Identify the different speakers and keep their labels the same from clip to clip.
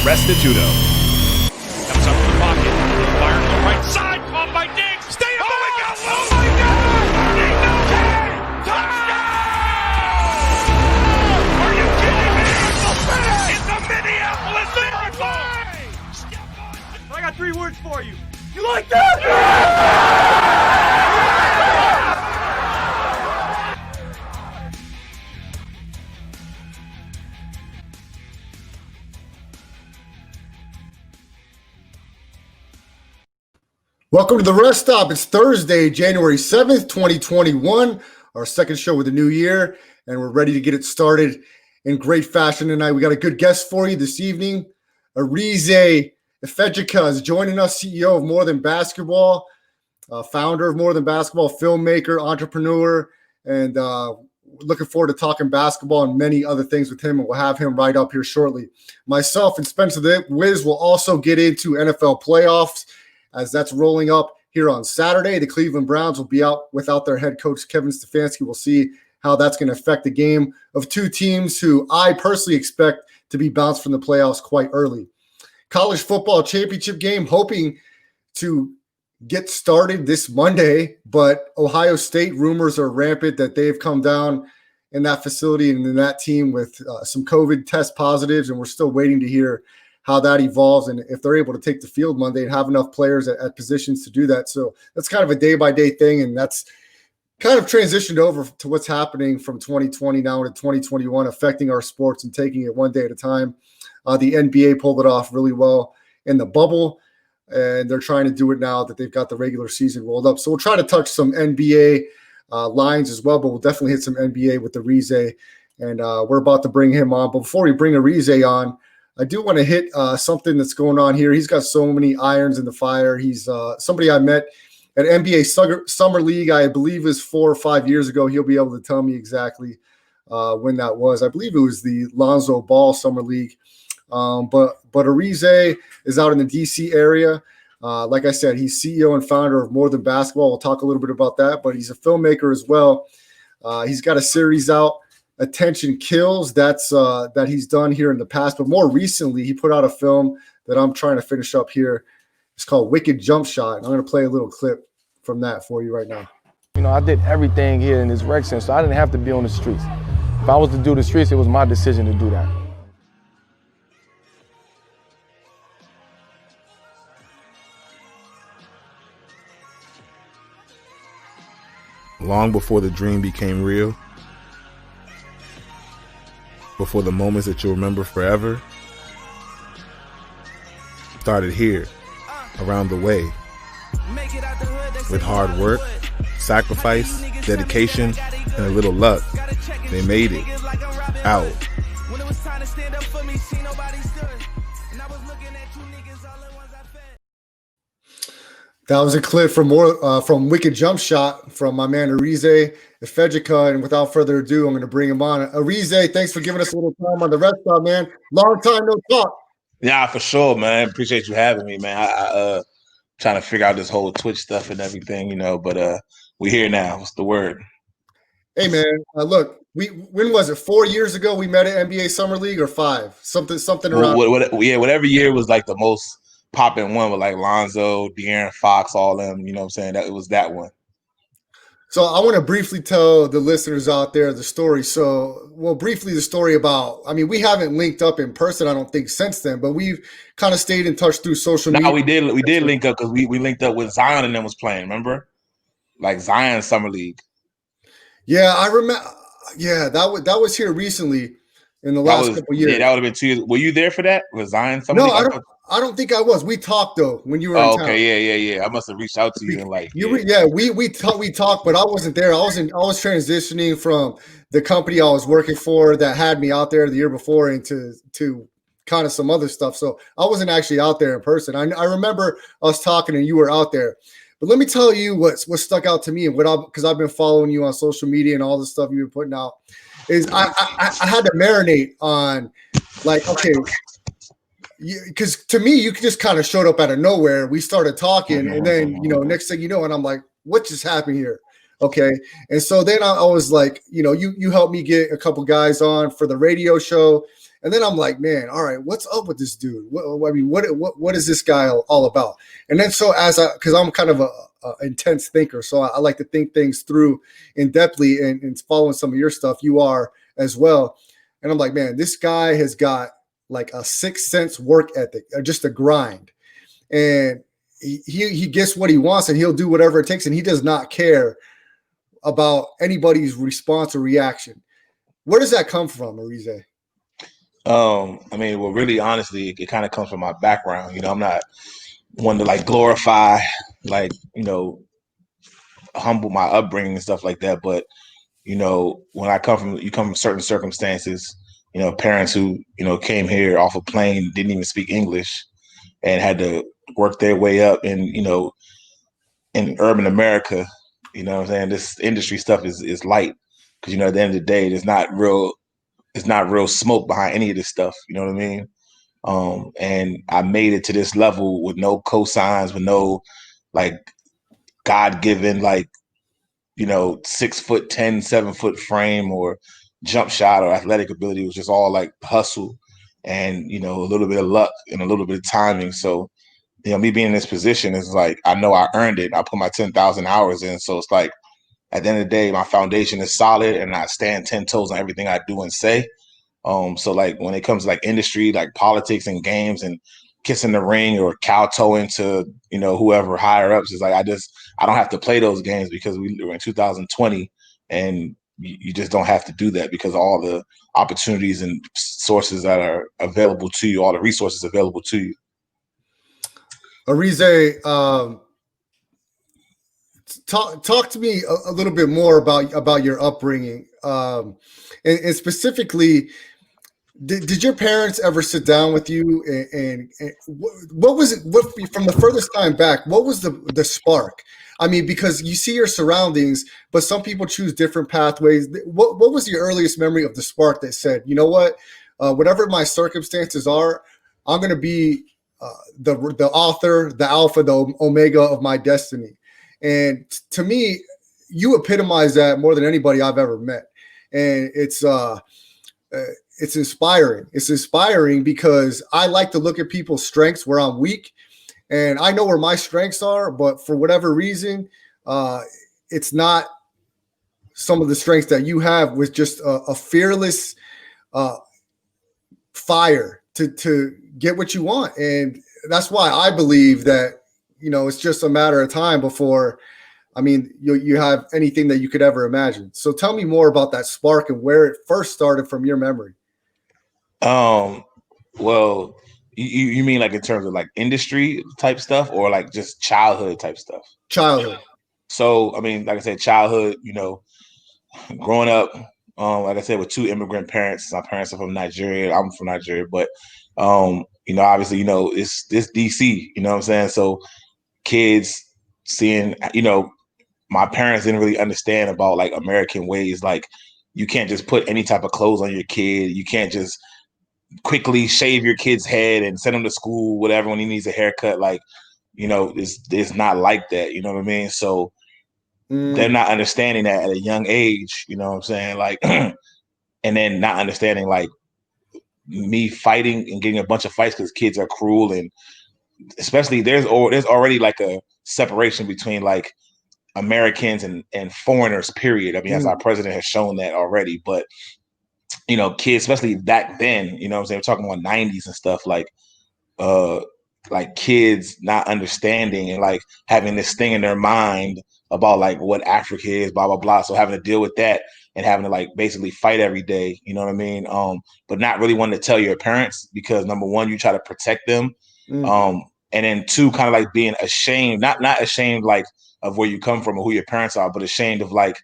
Speaker 1: Restituto.
Speaker 2: Comes up to the pocket. Fires to the right side. Caught by Diggs. Stay up. Oh, my God. Oh, my God. Touchdown. Are you kidding me? It's the Minneapolis Miracle. I got 3 words for you. You like that?
Speaker 3: Welcome to the Rest Stop. It's Thursday, January 7th, 2021, our second show of the new year, and we're ready to get it started in great fashion tonight. We got a good guest for you this evening. Arize Ifejika is joining us, CEO of More Than Basketball, founder of More Than Basketball, filmmaker, entrepreneur, and looking forward to talking basketball and many other things with him, and we'll have him right up here shortly. Myself and Spencer the Wiz will also get into NFL playoffs, as that's rolling up here on Saturday. The Cleveland Browns will be out without their head coach, Kevin Stefanski. We'll see how that's going to affect the game of two teams who I personally expect to be bounced from the playoffs quite early. College football championship game, hoping to get started this Monday, but Ohio State rumors are rampant that they've come down in that facility and in that team with some COVID test positives, and we're still waiting to hear how that evolves and if they're able to take the field Monday and have enough players at positions to do that. So that's kind of a day-by-day thing, and that's kind of transitioned over to what's happening from 2020 now into 2021, affecting our sports and taking it one day at a time. The NBA pulled it off really well in the bubble, and they're trying to do it now that they've got the regular season rolled up. So we'll try to touch some NBA lines as well, but we'll definitely hit some NBA with Arize, and we're about to bring him on. But before we bring Arize on, I do want to hit something that's going on here. He's got so many irons in the fire. He's somebody I met at NBA Summer League, I believe it was 4 or 5 years ago. He'll be able to tell me exactly when that was. I believe it was the Lonzo Ball Summer League. But Arize is out in the D.C. area. Like I said, he's CEO and founder of More Than Basketball. We'll talk a little bit about that, but he's a filmmaker as well. He's got a series out, Attention Kills, that he's done here in the past, but more recently he put out a film that I'm trying to finish up here. It's called Wicked Jump Shot, and I'm going to play a little clip from that for you right now.
Speaker 4: You know, I did everything here in this rec center, so I didn't have to be on the streets. If I was to do the streets, it was my decision to do that.
Speaker 5: Long before the dream became real, before the moments that you'll remember forever, started here, around the way, with hard work, sacrifice, dedication, and a little luck. They made it out.
Speaker 3: That was a clip from Wicked Jump Shot from my man Arize Ifejika, and without further ado, I'm going to bring him on. Arize, thanks for giving us a little time on the Rest Stop, man. Long time no talk.
Speaker 6: Yeah, for sure, man. Appreciate you having me, man. I trying to figure out this whole Twitch stuff and everything, you know, but we're here now. What's the word?
Speaker 3: Hey, man, look, when was it? 4 years ago we met at NBA Summer League, or 5? Something around.
Speaker 6: Whatever year was like the most popping one with like Lonzo, De'Aaron Fox, all them, you know what I'm saying? That it was that one.
Speaker 3: So I want to briefly tell the listeners out there the story. Briefly the story about, I mean, we haven't linked up in person, I don't think, since then, but we've kind of stayed in touch through social media.
Speaker 6: No, we did link up because we linked up with Zion and them was playing, remember? Like Zion Summer League.
Speaker 3: Yeah, I remember. Yeah, that was here recently in the last couple years.
Speaker 6: Yeah, that would have been 2 years. Were you there for that? Was Zion Summer League?
Speaker 3: I don't think I was. We talked though when you were in town.
Speaker 6: Okay, yeah. I must have reached out to you and like
Speaker 3: we talked, but I wasn't there. I was transitioning from the company I was working for that had me out there the year before into kind of some other stuff. So I wasn't actually out there in person. I remember us talking and you were out there. But let me tell you what stuck out to me and because I've been following you on social media and all the stuff you've been putting out is I had to marinate on like, okay, because to me, you just kind of showed up out of nowhere. We started talking, and then, next thing you know, and I'm like, what just happened here? Okay. And so then I was like, you helped me get a couple guys on for the radio show. And then I'm like, man, all right, what's up with this dude? What is this guy all about? And then because I'm kind of a intense thinker, so I like to think things through in depthly, and following some of your stuff, you are as well. And I'm like, man, this guy has got like a sixth sense work ethic, just a grind, and he gets what he wants, and he'll do whatever it takes, and he does not care about anybody's response or reaction. Where does that come from, Arize?
Speaker 6: I mean, well, really, honestly, it kind of comes from my background. I'm not one to like glorify, like, humble my upbringing and stuff like that. But, when you come from certain circumstances, parents who, came here off a plane, didn't even speak English and had to work their way up. And, in urban America, what I'm saying? This industry stuff is light because, at the end of the day, it's not real smoke behind any of this stuff. You know what I mean? And I made it to this level with no cosigns, with no like God-given, like, 6'10", 7-foot frame or jump shot or athletic ability. It was just all like hustle and, a little bit of luck and a little bit of timing. So, me being in this position is like, I know I earned it. I put my 10,000 hours in. So it's like, at the end of the day, my foundation is solid and I stand 10 toes on everything I do and say. So like when it comes to like industry, like politics and games and kissing the ring or kowtowing to, whoever higher ups, is like, I don't have to play those games because we're in 2020 and you just don't have to do that because all the opportunities and sources that are available to you, all the resources available to you.
Speaker 3: Arize, talk to me a little bit more about your upbringing, and specifically, did your parents ever sit down with you and what was it? What from the furthest time back? What was the spark? I mean, because you see your surroundings, but some people choose different pathways. What was your earliest memory of the spark that said, you know what, whatever my circumstances are, I'm going to be the author, the alpha, the omega of my destiny. And to me, you epitomize that more than anybody I've ever met, and it's inspiring. It's inspiring because I like to look at people's strengths where I'm weak, and I know where my strengths are, but for whatever reason, it's not some of the strengths that you have with just a fearless fire to get what you want. And that's why I believe that, it's just a matter of time before, you have anything that you could ever imagine. So tell me more about that spark and where it first started from your memory.
Speaker 6: Well, you mean like in terms of like industry type stuff or like just childhood type stuff?
Speaker 3: Childhood.
Speaker 6: So, like I said, childhood, growing up, like I said, with two immigrant parents. My parents are from Nigeria. I'm from Nigeria, but, obviously, it's DC, you know what I'm saying? So kids seeing, my parents didn't really understand about like American ways. Like you can't just put any type of clothes on your kid. You can't just quickly shave your kid's head and send him to school, whatever, when he needs a haircut. Like, it's not like that. You know what I mean? So they're not understanding that at a young age, you know what I'm saying? Like, and then not understanding like me fighting and getting a bunch of fights because kids are cruel. And especially there's already like a separation between like Americans and foreigners, period. As our president has shown that already. But, kids, especially back then, what I'm saying, we're talking about 90s and stuff, like kids not understanding and like having this thing in their mind about like what Africa is, blah, blah, blah. So having to deal with that and having to like basically fight every day, you know what I mean? But not really wanting to tell your parents because number one, you try to protect them. And then two, kind of like being ashamed, not ashamed like of where you come from or who your parents are, but ashamed of like,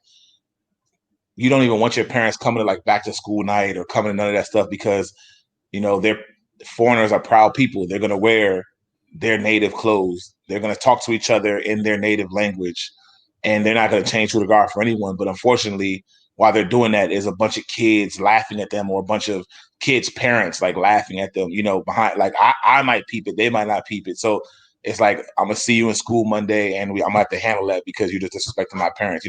Speaker 6: you don't even want your parents coming to like back to school night or coming to none of that stuff because, they're foreigners are proud people. They're going to wear their native clothes. They're going to talk to each other in their native language, and they're not going to change who they are for anyone. But unfortunately, while they're doing that, is a bunch of kids laughing at them or a bunch of kids' parents like laughing at them, behind, like I might peep it. They might not peep it. So it's like, I'm going to see you in school Monday and I'm going to have to handle that because you're just disrespecting my parents,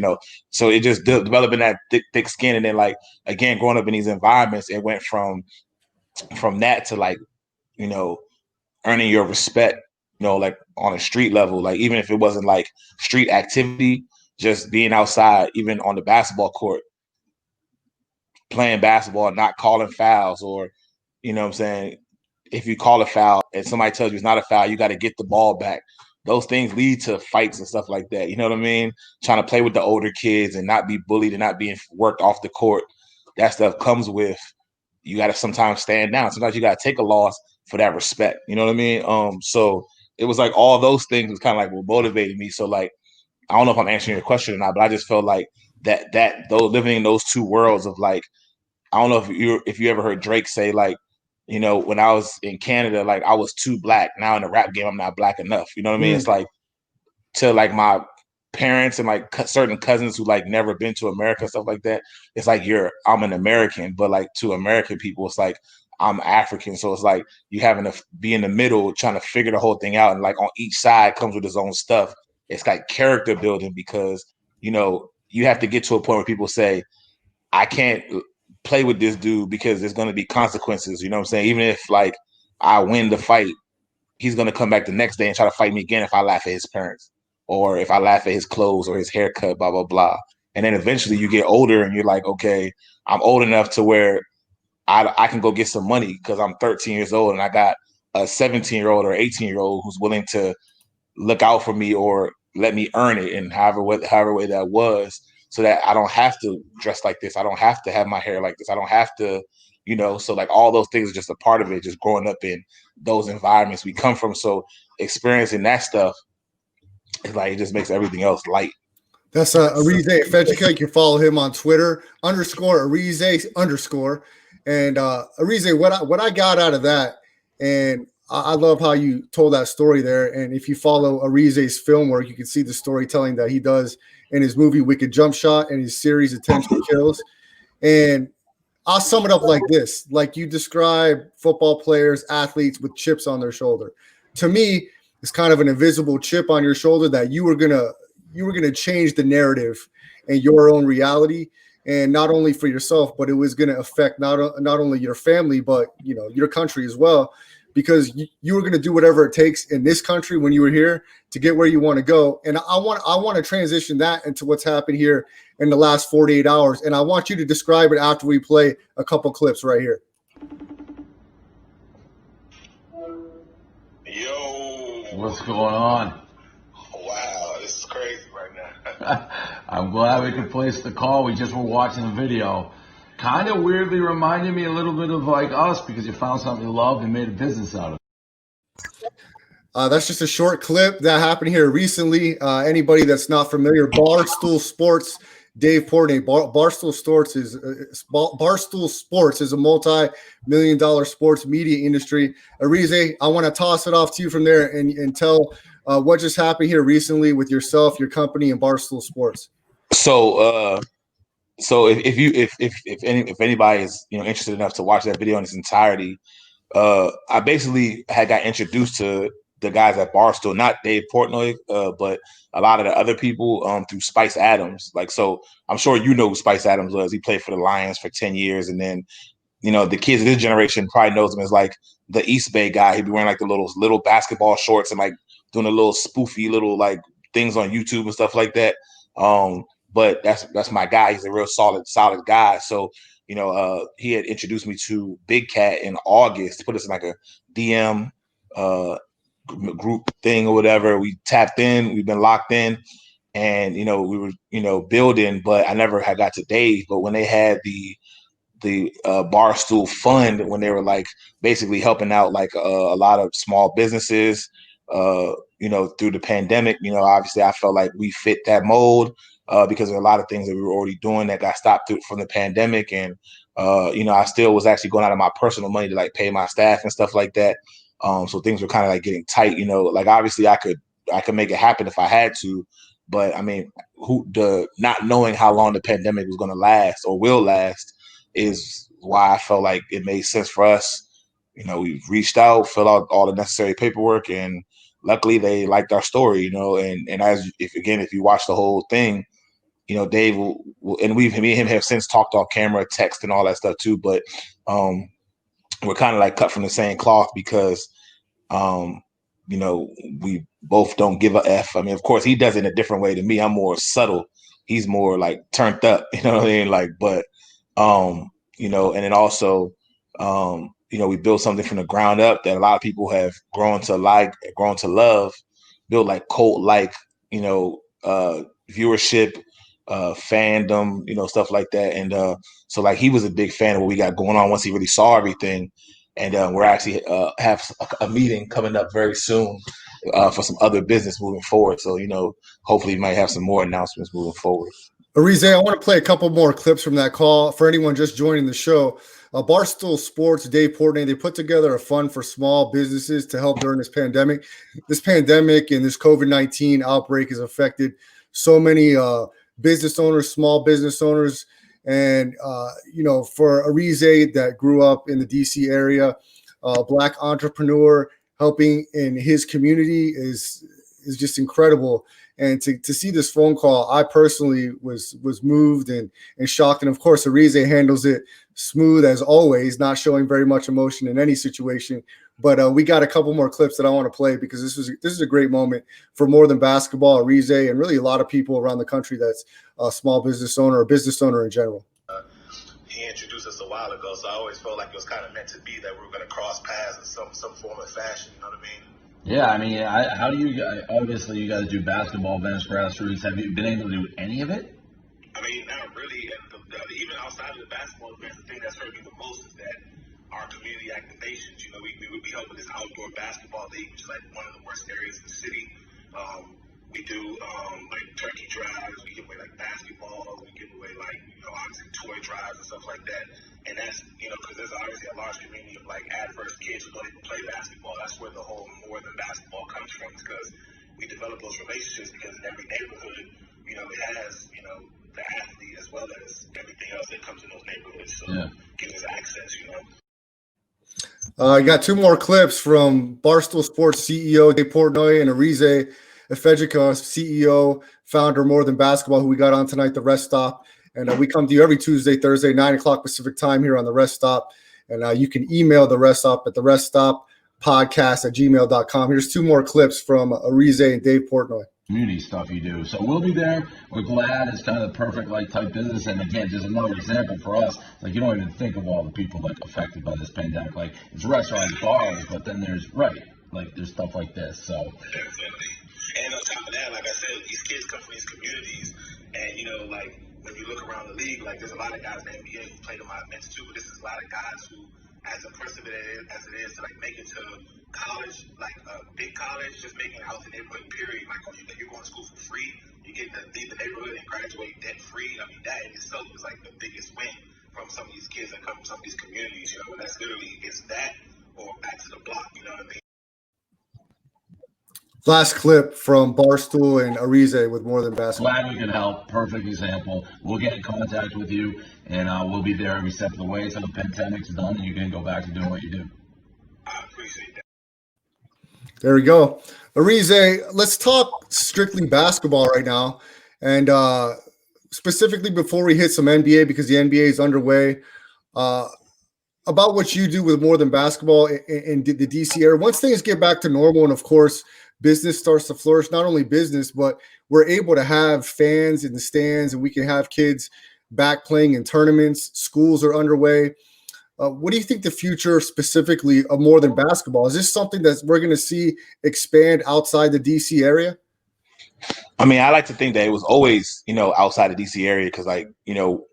Speaker 6: So it just developing that thick skin. And then like, again, growing up in these environments, it went from from that to like, you know, earning your respect, you know, like on a street level, like even if it wasn't like street activity, just being outside, even on the basketball court, playing basketball, not calling fouls, or, you know what I'm saying, if you call a foul and somebody tells you it's not a foul, you got to get the ball back. Those things lead to fights and stuff like that. You know what I mean? Trying to play with the older kids and not be bullied and not being worked off the court. That stuff comes with, you got to sometimes stand down. Sometimes you got to take a loss for that respect. You know what I mean? So it was like all those things was kind of like what motivated me. So like, I don't know if I'm answering your question or not, but I just felt like that though, living in those two worlds of like, I don't know if you ever heard Drake say like, you know, when I was in Canada, like I was too black. Now in the rap game, I'm not black enough. You know what I mean? It's like, to like my parents and like certain cousins who like never been to America, stuff like that. It's like I'm an American, but like to American people, it's like I'm African. So it's like you having to be in the middle, trying to figure the whole thing out. And like on each side comes with its own stuff. It's like character building because, you know, you have to get to a point where people say, I can't play with this dude because there's going to be consequences. You know what I'm saying? Even if like I win the fight, he's going to come back the next day and try to fight me again if I laugh at his parents or if I laugh at his clothes or his haircut, blah, blah, blah. And then eventually you get older and you're like, okay, I'm old enough to where I can go get some money because I'm 13 years old and I got a 17-year-old or 18-year-old who's willing to look out for me or let me earn it in however way that was, so that I don't have to dress like this. I don't have to have my hair like this. I don't have to, you know, so like all those things are just a part of it, just growing up in those environments we come from. So experiencing that stuff is like, it just makes everything else light.
Speaker 3: That's Arize Ifejika. You can follow him on Twitter _Arize_. And Arize, what I got out of that, and I love how you told that story there. And if you follow Arize's film work, you can see the storytelling that he does in his movie Wicked Jump Shot and his series Attention Kills. And I'll sum it up like this: like you describe football players, athletes with chips on their shoulder. To me, it's kind of an invisible chip on your shoulder that you were gonna change the narrative and your own reality, and not only for yourself, but it was gonna affect not only your family, but you know, your country as well, because you were gonna do whatever it takes in this country when you were here to get where you want to go. And I want to transition that into what's happened here in the last 48 hours, and I want you to describe it after we play a couple clips right here.
Speaker 1: Yo,
Speaker 7: What's going on?
Speaker 1: wow, this is crazy right now.
Speaker 7: I'm glad we could place the call. We just were watching the video. Kind of weirdly reminded me a little bit of like us because you found something you loved and made a business out of it.
Speaker 3: That's just a short clip that happened here recently. Anybody that's not familiar, Barstool Sports, Dave Portnoy, Barstool Sports is a multi-million-dollar sports media industry. Arize, I want to toss it off to you from there and tell what just happened here recently with yourself, your company, and Barstool Sports.
Speaker 6: So if anybody is, you know, interested enough to watch that video in its entirety, I basically got introduced to the guys at Barstool, not Dave Portnoy, but a lot of the other people through Spice Adams. Like, so I'm sure you know who Spice Adams was. He played for the Lions for 10 years. And then, you know, the kids of this generation probably knows him as like the East Bay guy. He'd be wearing like the little basketball shorts and like doing a little spoofy little like things on YouTube and stuff like that. But that's my guy. He's a real solid guy. So, you know, he had introduced me to Big Cat in August, put us in like a DM group thing or whatever. We tapped in, we've been locked in, and, you know, we were, you know, building, but I never had got to Dave. But when they had the Barstool Fund, when they were like basically helping out like a lot of small businesses, you know, through the pandemic, you know, obviously I felt like we fit that mold because of a lot of things that we were already doing that got stopped from the pandemic. And, you know, I still was actually going out of my personal money to like pay my staff and stuff like that. So things were kind of like getting tight, you know, like obviously I could make it happen if I had to, but I mean, not knowing how long the pandemic was going to last or will last is why I felt like it made sense for us. You know, we reached out, filled out all the necessary paperwork, and luckily they liked our story, you know, and if you watch the whole thing, you know, Dave me and him have since talked off camera, text and all that stuff too. But we're kind of like cut from the same cloth because you know, we both don't give a F. I mean, of course, he does it in a different way to me. I'm more subtle. He's more like turned up, you know what I mean? Like, but, you know, and then also, you know, we built something from the ground up that a lot of people have grown to like, grown to love, built like cult like, you know, viewership, fandom, you know, stuff like that. And so like he was a big fan of what we got going on once he really saw everything. And we're actually have a meeting coming up very soon for some other business moving forward. So, you know, hopefully we might have some more announcements moving forward.
Speaker 3: Arize, I want to play a couple more clips from that call for anyone just joining the show. Barstool Sports, Dave Portnoy, they put together a fund for small businesses to help during this pandemic. This pandemic and this COVID-19 outbreak has affected so many business owners, small business owners. And, you know, for Arize that grew up in the DC area, Black entrepreneur helping in his community is just incredible. And to see this phone call, I personally was moved and shocked. And of course, Arize handles it smooth as always, not showing very much emotion in any situation. But we got a couple more clips that I want to play because this is a great moment for More Than Basketball, Arize, and really a lot of people around the country that's a small business owner or business owner in general.
Speaker 1: He introduced us a while ago, so I always felt like it was kind of meant to be that we were going to cross paths in some form of fashion. You know what I mean?
Speaker 7: Yeah, I mean, how do you, obviously you got to do basketball events, grassroots. Have you been able to do any of it?
Speaker 1: I mean, not really. Even outside of the basketball events, the thing that's hurt me the most is that our community activations, you know, we would be helping this outdoor basketball league, which is like one of the worst areas in the city. We do like turkey drives, we give away like basketballs, we give away like, you know, obviously toy drives and stuff like that. And that's, you know, because there's obviously a large community of like adverse kids who don't even play basketball. That's where the whole More Than Basketball comes from, because we develop those relationships because in every neighborhood, you know, it has, you know, the athlete as well as everything else that comes in those neighborhoods. So gives us access, you know.
Speaker 3: I got two more clips from Barstool Sports CEO Dave Portnoy and Arize Ifejika, CEO, founder, More Than Basketball, who we got on tonight, The Rest Stop. And we come to you every Tuesday, Thursday, 9 o'clock Pacific time here on The Rest Stop. And you can email The Rest Stop at thereststoppodcast@gmail.com. Here's two more clips from Arize and Dave Portnoy.
Speaker 7: Community stuff you do. So we'll be there. We're glad. It's kind of the perfect like type business. And again, just another example for us. Like you don't even think of all the people like affected by this pandemic. Like it's restaurants, bars, but then there's there's stuff like this. So
Speaker 1: definitely. And on top of that, like I said, these kids come from these communities, and you know, like when you look around the league, like there's a lot of guys in the NBA who played in my events too. But this is a lot of guys who, as impressive as it is to like make it to college, like a big college, just making it out the neighborhood, period. Like when you're going to school for free, you get to leave the neighborhood and graduate debt free. I mean, that in itself is like the biggest win from some of these kids that come from some of these communities. You know, and that's literally it's that or back to the block. You know what I mean?
Speaker 3: Last clip from Barstool and Arize with More Than Basketball.
Speaker 7: Glad we could help. Perfect example. We'll get in contact with you, and we'll be there every step of the way until the pandemic's done, and you can go back to doing what you do.
Speaker 1: I appreciate that.
Speaker 3: There we go. Arize, let's talk strictly basketball right now. And specifically before we hit some NBA, because the NBA is underway, about what you do with More Than Basketball in the DC area. Once things get back to normal, and of course, business starts to flourish, not only business, but we're able to have fans in the stands and we can have kids back playing in tournaments. Schools are underway. What do you think the future specifically of More Than Basketball? Is this something that we're going to see expand outside the DC area?
Speaker 6: I mean, I like to think that it was always, you know, outside the DC area because, like, you know,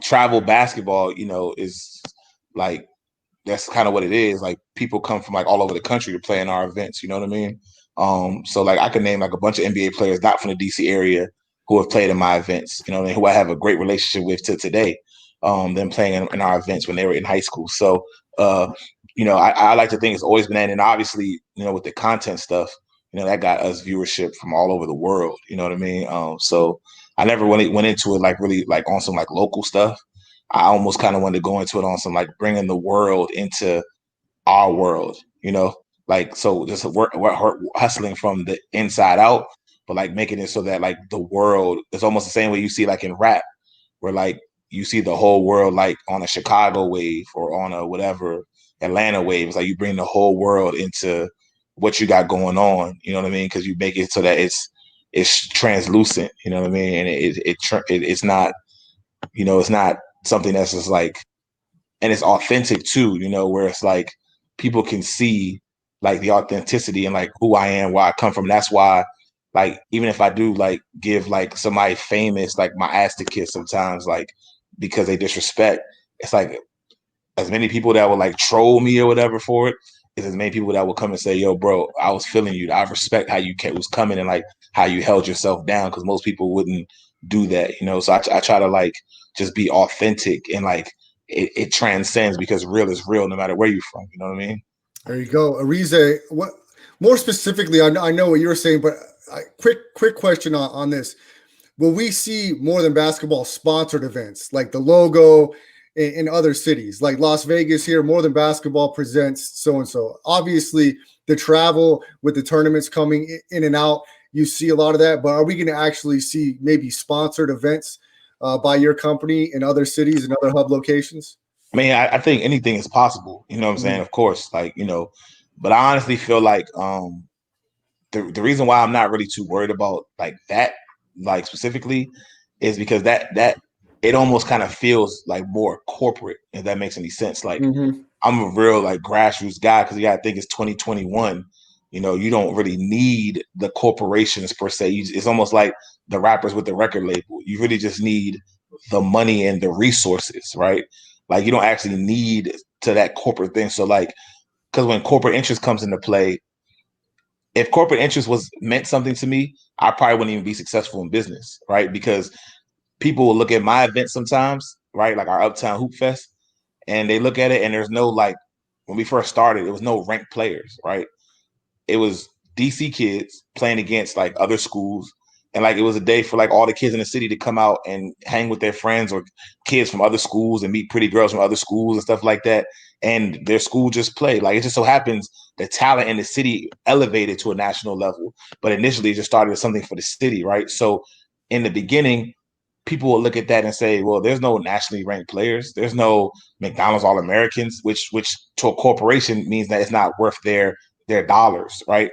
Speaker 6: travel basketball, you know, is like that's kind of what it is. Like people come from like all over the country to play in our events. You know what I mean? So like I can name like a bunch of NBA players not from the DC area who have played in my events, you know what I mean, who I have a great relationship with to today, them playing in our events when they were in high school. So, you know, I like to think it's always been that. And obviously, you know, with the content stuff, you know, that got us viewership from all over the world. You know what I mean? So I never went into it like really like on some like local stuff. I almost kind of wanted to go into it on some like bringing the world into our world, you know? Like, so just we're hustling from the inside out, but like making it so that like the world is almost the same way you see like in rap, where like you see the whole world like on a Chicago wave or on a whatever, Atlanta wave. It's like you bring the whole world into what you got going on. You know what I mean? Because you make it so that it's translucent. You know what I mean? And it's not, you know, it's not something that's just like, and it's authentic too. You know, where it's like people can see like the authenticity and like who I am, where I come from. And that's why, like, even if I do like give like somebody famous like my ass to kiss sometimes, like because they disrespect, it's like as many people that will like troll me or whatever for it is as many people that will come and say, yo, bro, I was feeling you. I respect how you was coming and like how you held yourself down, because most people wouldn't do that, you know? So I try to like just be authentic and like it transcends, because real is real no matter where you're from. You know what I mean?
Speaker 3: There you go. Arize, what more specifically, I know what you were saying, but quick question on this. Will we see more than basketball sponsored events like the logo in other cities, like Las Vegas here? More than basketball presents so and so. Obviously, the travel with the tournaments coming in and out, you see a lot of that. But are we going to actually see maybe sponsored events by your company in other cities and other hub locations?
Speaker 6: I mean, I think anything is possible. You know what I'm saying? Of course, like, you know, but I honestly feel like the reason why I'm not really too worried about like that, like specifically, is because that it almost kind of feels like more corporate, if that makes any sense. Like I'm a real like grassroots guy, because you gotta think it's 2021. You know, you don't really need the corporations per se. It's almost like the rappers with the record label. You really just need the money and the resources, right? Like you don't actually need to that corporate thing. So like, because when corporate interest comes into play, if corporate interest was meant something to me, I probably wouldn't even be successful in business, right? Because people will look at my event sometimes, right? Like our Uptown Hoop Fest, and they look at it and there's no like, when we first started, it was no ranked players, right? It was DC kids playing against like other schools. And like it was a day for like all the kids in the city to come out and hang with their friends or kids from other schools and meet pretty girls from other schools and stuff like that. And their school just played. Like it just so happens the talent in the city elevated to a national level. But initially it just started as something for the city, right? So in the beginning, people will look at that and say, well, there's no nationally ranked players. There's no McDonald's All-Americans, which to a corporation means that it's not worth their dollars, right?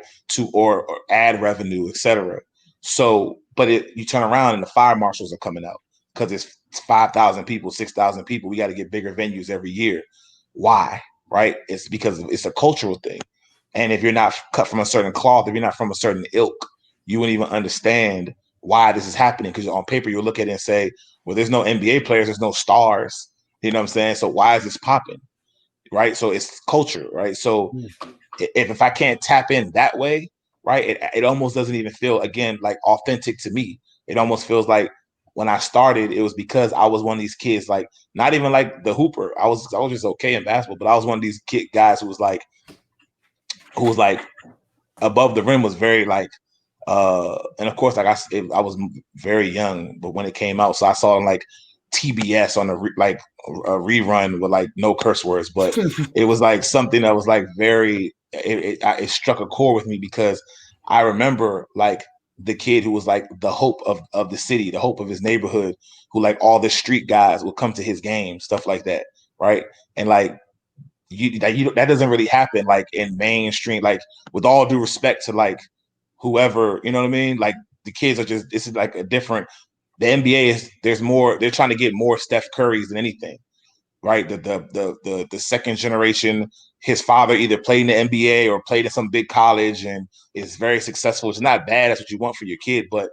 Speaker 6: Or ad revenue, etc. So, but you turn around and the fire marshals are coming out because it's 5,000 people, 6,000 people. We got to get bigger venues every year. Why? Right? It's because it's a cultural thing. And if you're not cut from a certain cloth, if you're not from a certain ilk, you wouldn't even understand why this is happening. Because on paper, you'll look at it and say, well, there's no NBA players, there's no stars. You know what I'm saying? So why is this popping? Right? So it's culture, right? So if I can't tap in that way, right, it almost doesn't even feel, again, like authentic to me. It almost feels like when I started, it was because I was one of these kids, like not even like the hooper. I was just okay in basketball, but I was one of these guys who was like above the rim, was very like, and of course, like I was very young, but when it came out, so I saw it like TBS on a rerun with like no curse words, but it was like something that was like very, it struck a chord with me, because I remember like the kid who was like the hope of the city, the hope of his neighborhood, who like all the street guys would come to his games, stuff like that, right? And like that doesn't really happen like in mainstream, like with all due respect to like whoever, you know what I mean? Like the kids are just, this is like a different, the NBA is, there's more, they're trying to get more Steph Currys than anything, right? The second generation, his father either played in the NBA or played in some big college and is very successful. It's not bad. That's what you want for your kid. But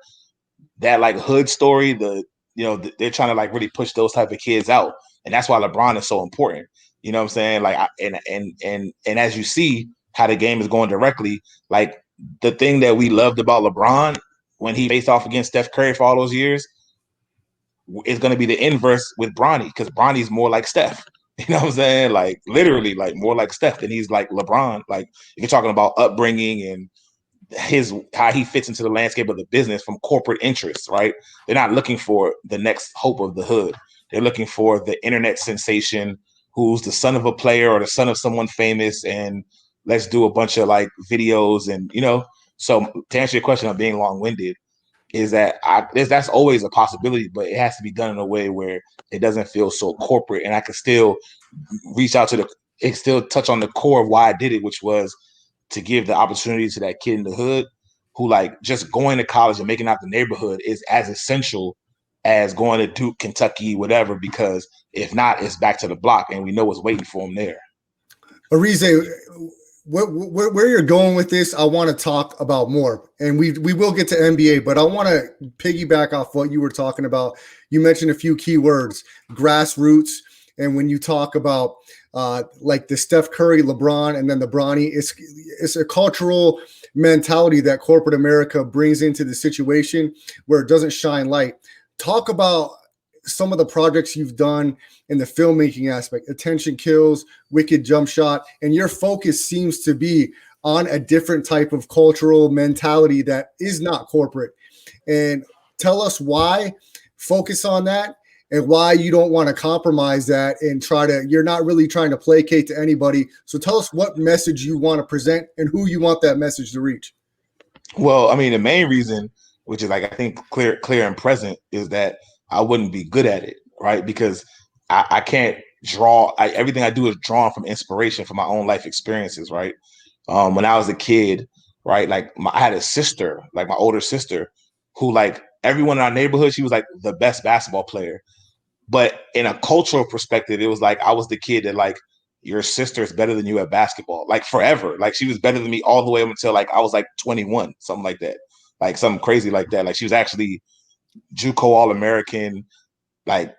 Speaker 6: that like hood story, they're trying to like really push those type of kids out. And that's why LeBron is so important. You know what I'm saying? Like, and as you see how the game is going directly, like the thing that we loved about LeBron when he faced off against Steph Curry for all those years is going to be the inverse with Bronny, because Bronny's more like Steph. You know what I'm saying? Like literally, like more like Steph than he's like LeBron. Like if you're talking about upbringing and how he fits into the landscape of the business from corporate interests, right? They're not looking for the next hope of the hood. They're looking for the internet sensation who's the son of a player or the son of someone famous, and let's do a bunch of like videos and So to answer your question, of being long-winded, is that that's always a possibility, but it has to be done in a way where it doesn't feel so corporate, and I can still reach out to it still touched on the core of why I did it, which was to give the opportunity to that kid in the hood who like just going to college and making out the neighborhood is as essential as going to Duke, Kentucky, whatever, because if not, it's back to the block and we know what's waiting for them there.
Speaker 3: Arize, where you're going with this, I want to talk about more, and we will get to NBA, but I want to piggyback off what you were talking about. You mentioned a few key words, grassroots, and when you talk about like the Steph Curry, LeBron, and then the Bronny, it's a cultural mentality that corporate America brings into the situation where it doesn't shine light. Talk about some of the projects you've done in the filmmaking aspect, Attention Kills, Wicked Jump Shot, and your focus seems to be on a different type of cultural mentality that is not corporate. And tell us why, focus on that, and why you don't want to compromise that and you're not really trying to placate to anybody. So tell us what message you want to present and who you want that message to reach.
Speaker 6: Well, I mean, the main reason, which is like, I think clear and present, is that I wouldn't be good at it, right? Because I can't draw. Everything I do is drawn from inspiration from my own life experiences, right? When I was a kid, right, like I had a sister, like my older sister, who like everyone in our neighborhood, she was like the best basketball player. But in a cultural perspective, it was like I was the kid that like your sister is better than you at basketball, like forever. Like she was better than me all the way up until like I was like 21, something like that, like something crazy like that. Like she was actually JUCO All-American, like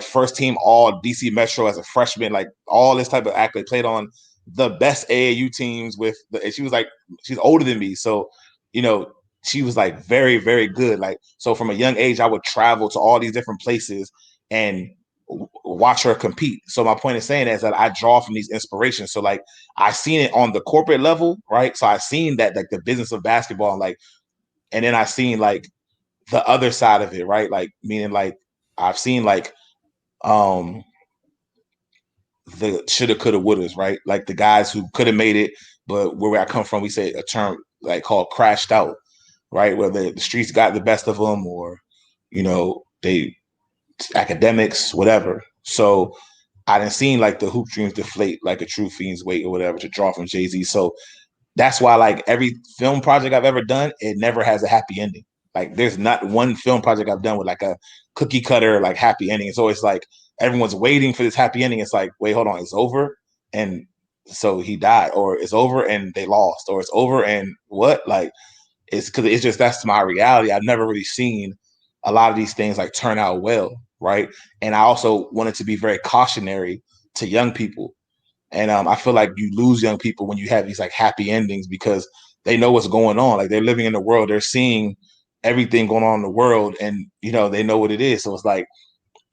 Speaker 6: first team All DC Metro as a freshman, like all this type of accolade. Played on the best AAU teams and she was like, she's older than me, so you know she was like very, very good. Like so, from a young age, I would travel to all these different places and watch her compete. So my point of saying is that I draw from these inspirations. So like I seen it on the corporate level, right? So I seen that like the business of basketball, and then I seen like the other side of it, right? Like meaning like I've seen like the shoulda, coulda, wouldas, right? Like the guys who could have made it, but where I come from, we say a term like called crashed out, right? Where the streets got the best of them, or they academics, whatever. So I didn't seen like the hoop dreams deflate like a true fiend's weight or whatever, to draw from Jay-Z. So that's why like every film project I've ever done, it never has a happy ending. Like there's not one film project I've done with like a cookie cutter, like happy ending. It's always like everyone's waiting for this happy ending. It's like, wait, hold on, it's over. And so he died, or it's over and they lost, or it's over and what? Like it's because it's just, that's my reality. I've never really seen a lot of these things like turn out well, right? And I also wanted to be very cautionary to young people. And I feel like you lose young people when you have these like happy endings, because they know what's going on. Like they're living in the world, they're seeing everything going on in the world, and they know what it is. So it's like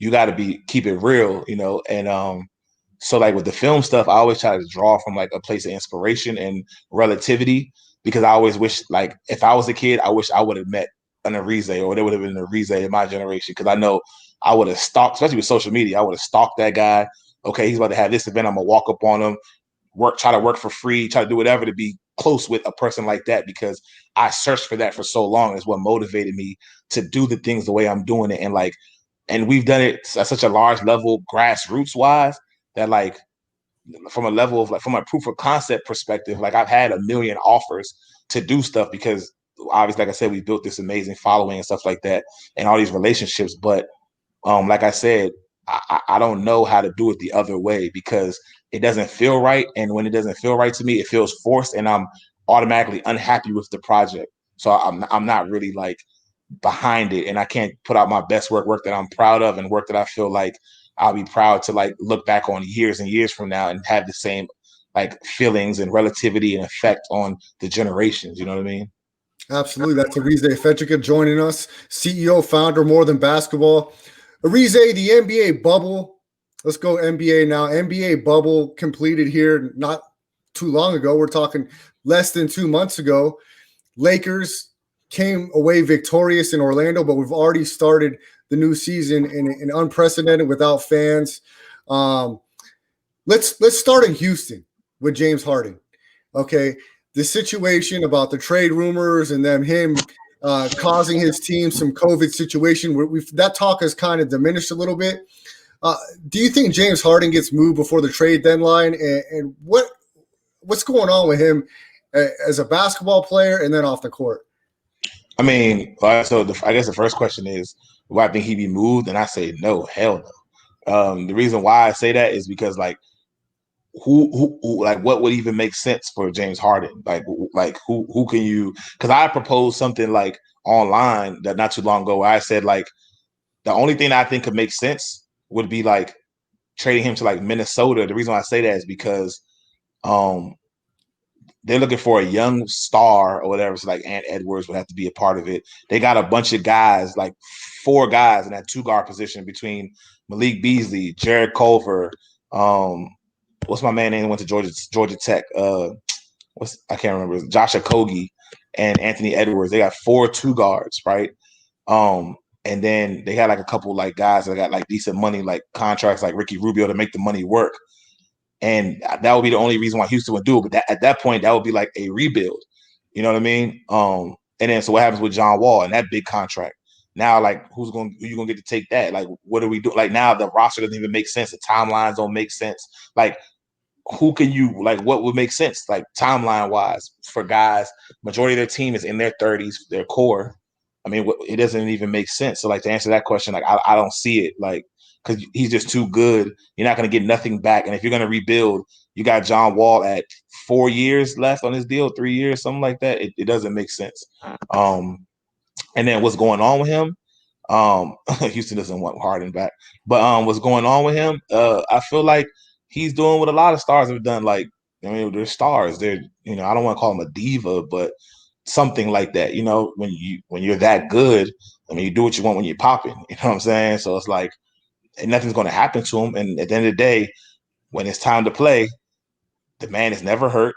Speaker 6: you got to keep it real, And so like with the film stuff, I always try to draw from like a place of inspiration and relativity, because I always wish, like if I was a kid, I wish I would have met an Arize, or there would have been an Arize in my generation, because I know I would have stalked, especially with social media, I would have stalked that guy. Okay, he's about to have this event, I'm gonna walk up on him, try to work for free, try to do whatever to be close with a person like that, because I searched for that for so long. Is what motivated me to do the things the way I'm doing it. And we've done it at such a large level, grassroots wise, that like from a level of like from a proof of concept perspective, like I've had a million offers to do stuff, because obviously, like I said, we built this amazing following and stuff like that, and all these relationships. But like I said, I don't know how to do it the other way, because it doesn't feel right. And when it doesn't feel right to me, it feels forced, and I'm automatically unhappy with the project. So I'm not really like behind it, and I can't put out my best work that I'm proud of, and work that I feel like I'll be proud to like look back on years and years from now and have the same like feelings and relativity and effect on the generations. You know what I mean?
Speaker 3: Absolutely. That's Arize Ifejika joining us, CEO, founder, More Than Basketball. Arize, the NBA bubble. Let's go NBA now. NBA bubble completed here not too long ago. We're talking less than 2 months ago. Lakers came away victorious in Orlando, but we've already started the new season in unprecedented without fans. Let's start in Houston with James Harden. Okay. The situation about the trade rumors and then him causing his team some COVID situation, that talk has kind of diminished a little bit. Do you think James Harden gets moved before the trade deadline? And what's going on with him as a basketball player and then off the court?
Speaker 6: I mean, so I guess the first question is, do I think he'd be moved? And I say no, hell no. The reason why I say that is because like who like what would even make sense for James Harden? Like who can you? Because I proposed something like online that not too long ago where I said like the only thing I think could make sense would be like trading him to like Minnesota. The reason why I say that is because um they're looking for a young star or whatever. So like Ant Edwards would have to be a part of it. They got a bunch of guys, like 4 guys in that 2 guard position between Malik Beasley, Jared Culver. What's my man name? Who went to Georgia Tech. I can't remember. Josh Okogie and Anthony Edwards. They got 4 2 guards, right? And then they had like a couple like guys that got like decent money, like contracts, like Ricky Rubio to make the money work. And that would be the only reason why Houston would do it. But at that point, that would be like a rebuild. You know what I mean? And then so what happens with John Wall and that big contract? Now, like, who you gonna get to take that? Like, what do we do? Like now the roster doesn't even make sense. The timelines don't make sense. Like, who can you like? What would make sense? Like timeline wise for guys, majority of their team is in their 30s, their core. I mean, it doesn't even make sense. So, like, to answer that question, like, I don't see it, like, because he's just too good. You're not going to get nothing back. And if you're going to rebuild, you got John Wall at 4 years left on his deal, 3 years, something like that. It doesn't make sense. And then what's going on with him? Houston doesn't want Harden back, but what's going on with him? I feel like he's doing what a lot of stars have done. Like, I mean, they're stars. They're, I don't want to call him a diva, but something like that. When you're that good, I mean, you do what you want when you're popping. You know what I'm saying? So it's like nothing's going to happen to him. And at the end of the day, when it's time to play, the man is never hurt.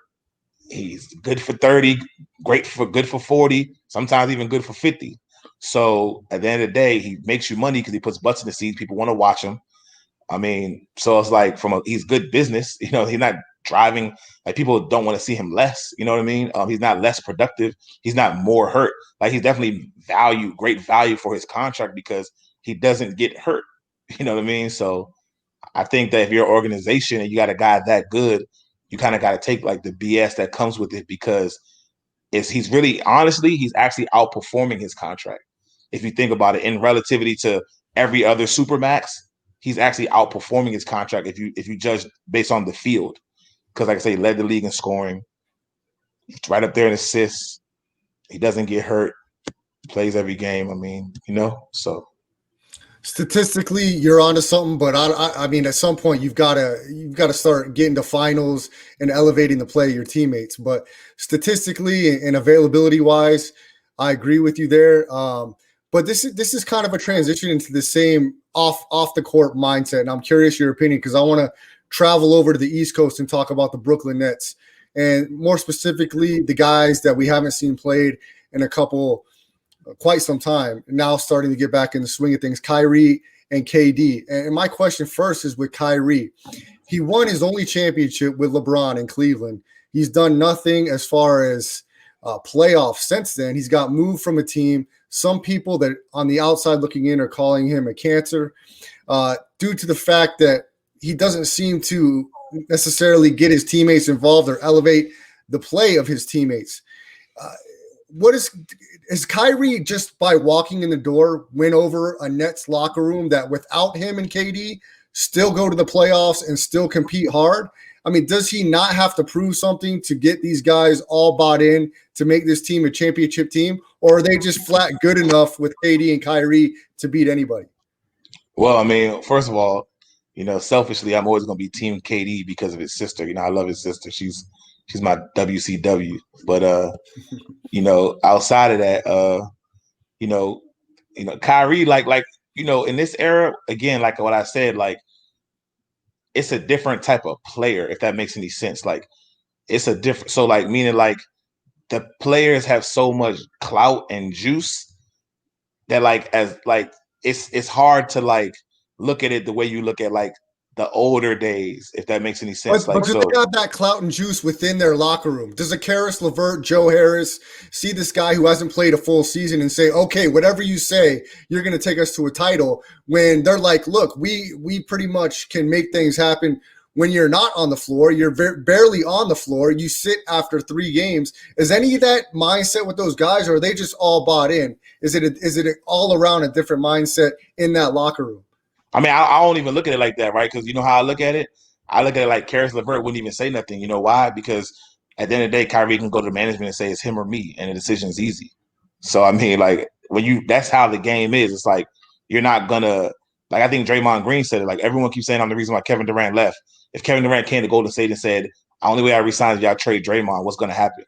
Speaker 6: He's good for 30, good for 40, sometimes even good for 50. So at the end of the day, he makes you money because he puts butts in the seats. People want to watch him. I mean, so it's like he's good business. He's not driving. Like people don't want to see him less. You know what I mean? He's not less productive. He's not more hurt. Like he's definitely great value for his contract because he doesn't get hurt. You know what I mean? So I think that if you're an organization and you got a guy that good, you kind of got to take like the BS that comes with it because he's actually outperforming his contract. If you think about it in relativity to every other supermax, he's actually outperforming his contract if you judge based on the field. Because like I say, he led the league in scoring. He's right up there in assists. He doesn't get hurt. Plays every game. I mean, so
Speaker 3: Statistically, you're onto something, but I mean, at some point, you've got to start getting to finals and elevating the play of your teammates. But statistically and availability wise, I agree with you there. But this is kind of a transition into the same off the court mindset, and I'm curious your opinion because I want to travel over to the East Coast and talk about the Brooklyn Nets, and more specifically, the guys that we haven't seen played in quite some time, now starting to get back in the swing of things, Kyrie and KD. And my question first is with Kyrie. He won his only championship with LeBron in Cleveland. He's done nothing as far as playoffs since then. He's got moved from a team. Some people that on the outside looking in are calling him a cancer due to the fact that he doesn't seem to necessarily get his teammates involved or elevate the play of his teammates. Is Kyrie just by walking in the door win over a Nets locker room that without him and KD still go to the playoffs and still compete hard? I mean, does he not have to prove something to get these guys all bought in to make this team a championship team? Or are they just flat good enough with KD and Kyrie to beat anybody?
Speaker 6: Well, I mean, first of all, selfishly, I'm always going to be team KD because of his sister. I love his sister. She's my WCW. But outside of that, Kyrie, in this era, again, like what I said, like it's a different type of player, if that makes any sense. Like it's a different, so like meaning like the players have so much clout and juice that like as like it's hard to like look at it the way you look at like the older days, if that makes any sense.
Speaker 3: But
Speaker 6: Like,
Speaker 3: do
Speaker 6: so
Speaker 3: they have that clout and juice within their locker room? Does a Karis LeVert, Joe Harris see this guy who hasn't played a full season and say, okay, whatever you say, you're going to take us to a title, when they're like, look, we pretty much can make things happen when you're not on the floor. You're barely on the floor. You sit after 3 games. Is any of that mindset with those guys, or are they just all bought in? Is it all around a different mindset in that locker room?
Speaker 6: I mean, I don't even look at it like that, right? Because you know how I look at it? I look at it like Karis LeVert wouldn't even say nothing. You know why? Because at the end of the day, Kyrie can go to management and say it's him or me, and the decision's easy. So I mean, like that's how the game is. It's like you're not gonna like. I think Draymond Green said it. Like everyone keeps saying I'm the reason why Kevin Durant left. If Kevin Durant came to Golden State and said, "The only way I resign is y'all trade Draymond," what's gonna happen?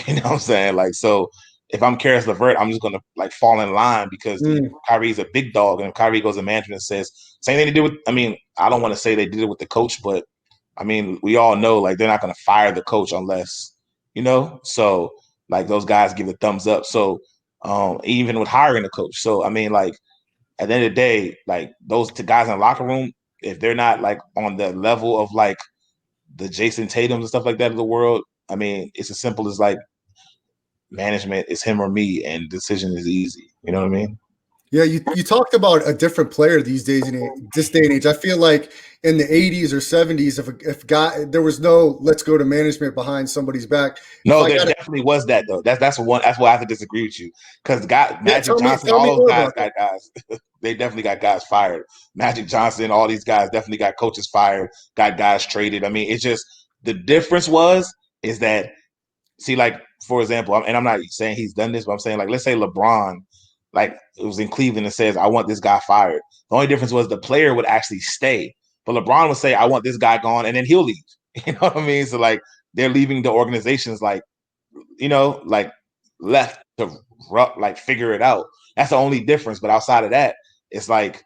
Speaker 6: You know what I'm saying? Like, so if I'm Karis LeVert, I'm just gonna like fall in line because Kyrie's a big dog, and if Kyrie goes to management and says same thing they did with, I mean, I don't want to say they did it with the coach, but I mean, we all know like they're not gonna fire the coach unless, you know, so like those guys give a thumbs up. So even with hiring the coach, so I mean, like at the end of the day, like those two guys in the locker room, if they're not like on the level of like the Jason Tatums and stuff like that of the world, I mean, it's as simple as like management is him or me, and decision is easy. You know what I mean?
Speaker 3: Yeah, you talked about a different player these days in this day and age. I feel like in the 80s or 70s, if guy there was no let's go to management behind somebody's back. If
Speaker 6: No,
Speaker 3: I
Speaker 6: there
Speaker 3: got it,
Speaker 6: definitely was that though. That's one. That's why I have to disagree with you because guy
Speaker 3: yeah,
Speaker 6: Magic Johnson,
Speaker 3: tell
Speaker 6: all
Speaker 3: me
Speaker 6: those
Speaker 3: more
Speaker 6: guys
Speaker 3: about that.
Speaker 6: got guys. They definitely got guys fired. Magic Johnson, all these guys definitely got coaches fired, got guys traded. I mean, it's just the difference is that see, like for example, and I'm not saying he's done this, but I'm saying like let's say LeBron, like it was in Cleveland and says I want this guy fired. The only difference was the player would actually stay, but LeBron would say I want this guy gone, and then he'll leave. You know what I mean? So like they're leaving the organizations like like left to like figure it out. That's the only difference. But outside of that, it's like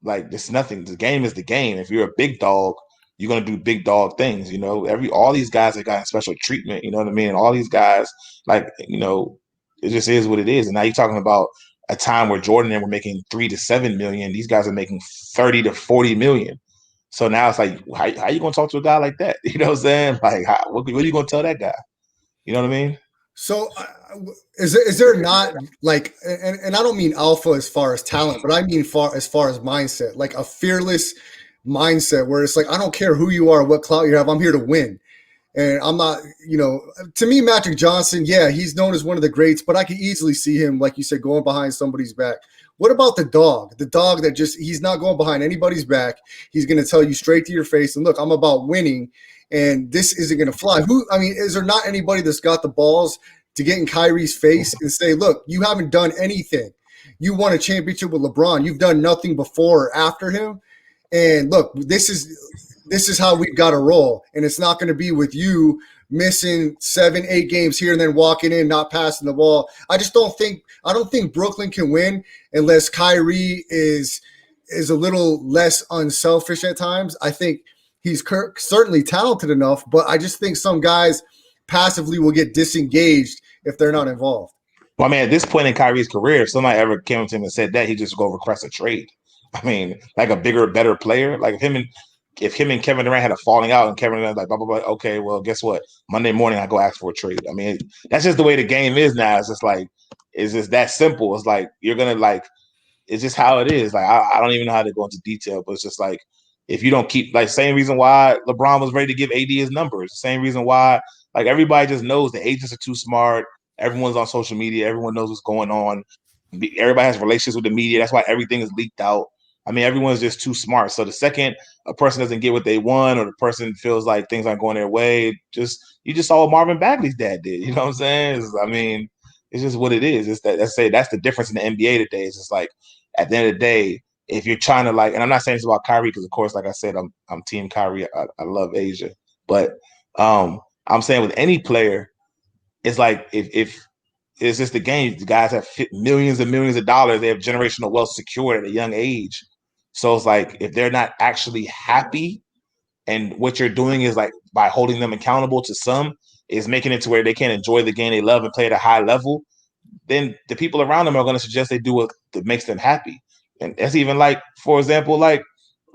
Speaker 6: there's nothing. The game is the game. If you're a big dog, you're gonna do big dog things. You know, all these guys have gotten special treatment. You know what I mean? And all these guys, like it just is what it is. And now you're talking about a time where Jordan and were making 3 to 7 million. These guys are making 30 to 40 million. So now it's like, how you gonna talk to a guy like that? You know what I'm saying? Like, what are you gonna tell that guy? You know what I mean?
Speaker 3: So, is there not like, and I don't mean alpha as far as talent, but I mean as far as mindset, like a fearless mindset where it's like I don't care who you are, what clout you have, I'm here to win. And I'm not, to me, Magic Johnson, yeah, he's known as one of the greats, but I could easily see him, like you said, going behind somebody's back. What about the dog? The dog that he's not going behind anybody's back. He's going to tell you straight to your face, and look, I'm about winning, and this isn't going to fly. Is there not anybody that's got the balls to get in Kyrie's face and say, look, you haven't done anything. You won a championship with LeBron. You've done nothing before or after him. And look, this is how we've got to roll. And it's not going to be with you missing 7-8 games here and then walking in, not passing the ball. I don't think Brooklyn can win unless Kyrie is a little less unselfish at times. I think he's certainly talented enough, but I just think some guys passively will get disengaged if they're not involved.
Speaker 6: Well, I mean, at this point in Kyrie's career, if somebody ever came up to him and said that, he'd just go request a trade. I mean, like a bigger, better player. Like if him and Kevin Durant had a falling out and Kevin Durant like blah blah blah, okay, well, guess what? Monday morning I go ask for a trade. I mean, that's just the way the game is now. It's just like it's just that simple. It's like you're gonna like it's just how it is. Like I don't even know how to go into detail, but it's just like if you don't keep like same reason why LeBron was ready to give AD his numbers. Same reason why like everybody just knows the agents are too smart. Everyone's on social media. Everyone knows what's going on. Everybody has relationships with the media. That's why everything is leaked out. I mean, everyone's just too smart. So the second a person doesn't get what they want, or the person feels like things aren't going their way, you just saw what Marvin Bagley's dad did. You know what I'm saying? I mean, it's just what it is. It's that's the difference in the NBA today. It's just like at the end of the day, if you're trying to like, and I'm not saying this about Kyrie because of course, like I said, I'm Team Kyrie. I love Asia, but I'm saying with any player, it's like if it's just the game. The guys have millions and millions of dollars. They have generational wealth secured at a young age. So it's like if they're not actually happy, and what you're doing is like by holding them accountable to some is making it to where they can't enjoy the game they love and play at a high level, then the people around them are going to suggest they do what that makes them happy. And that's even like, for example, like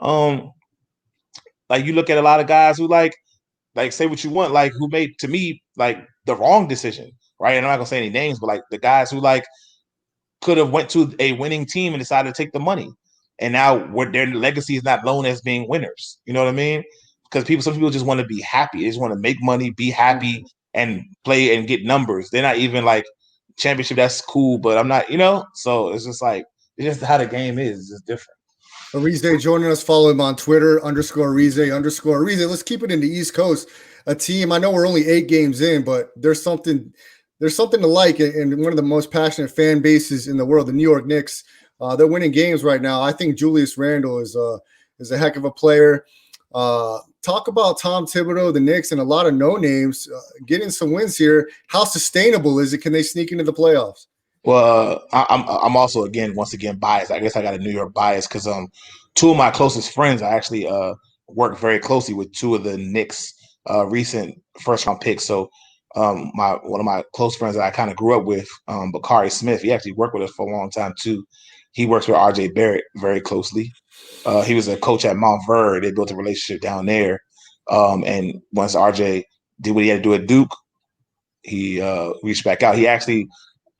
Speaker 6: Like you look at a lot of guys who like say what you want, like who made to me like the wrong decision, right? And I'm not gonna say any names, but like the guys who like could have went to a winning team and decided to take the money, and now their legacy is not known as being winners. You know what I mean? Because some people just want to be happy. They just want to make money, be happy, and play and get numbers. They're not even like championship. That's cool, but I'm not. So it's just like it's just how the game is. It's just different.
Speaker 3: Arize joining us. Follow him on Twitter _Arize. Let's keep it in the East Coast. A team. I know we're only 8 games in, but there's something to like in one of the most passionate fan bases in the world, the New York Knicks. They're winning games right now. I think Julius Randle is a heck of a player. Talk about Tom Thibodeau, the Knicks, and a lot of no names getting some wins here. How sustainable is it? Can they sneak into the playoffs?
Speaker 6: Well, I'm also once again biased. I guess I got a New York bias because 2 of my closest friends I actually work very closely with 2 of the Knicks recent first round picks. So one of my close friends that I kind of grew up with, Bakari Smith, he actually worked with us for a long time too. He works with RJ Barrett very closely. He was a coach at Montverde. They built a relationship down there. And once RJ did what he had to do at Duke, he reached back out. He actually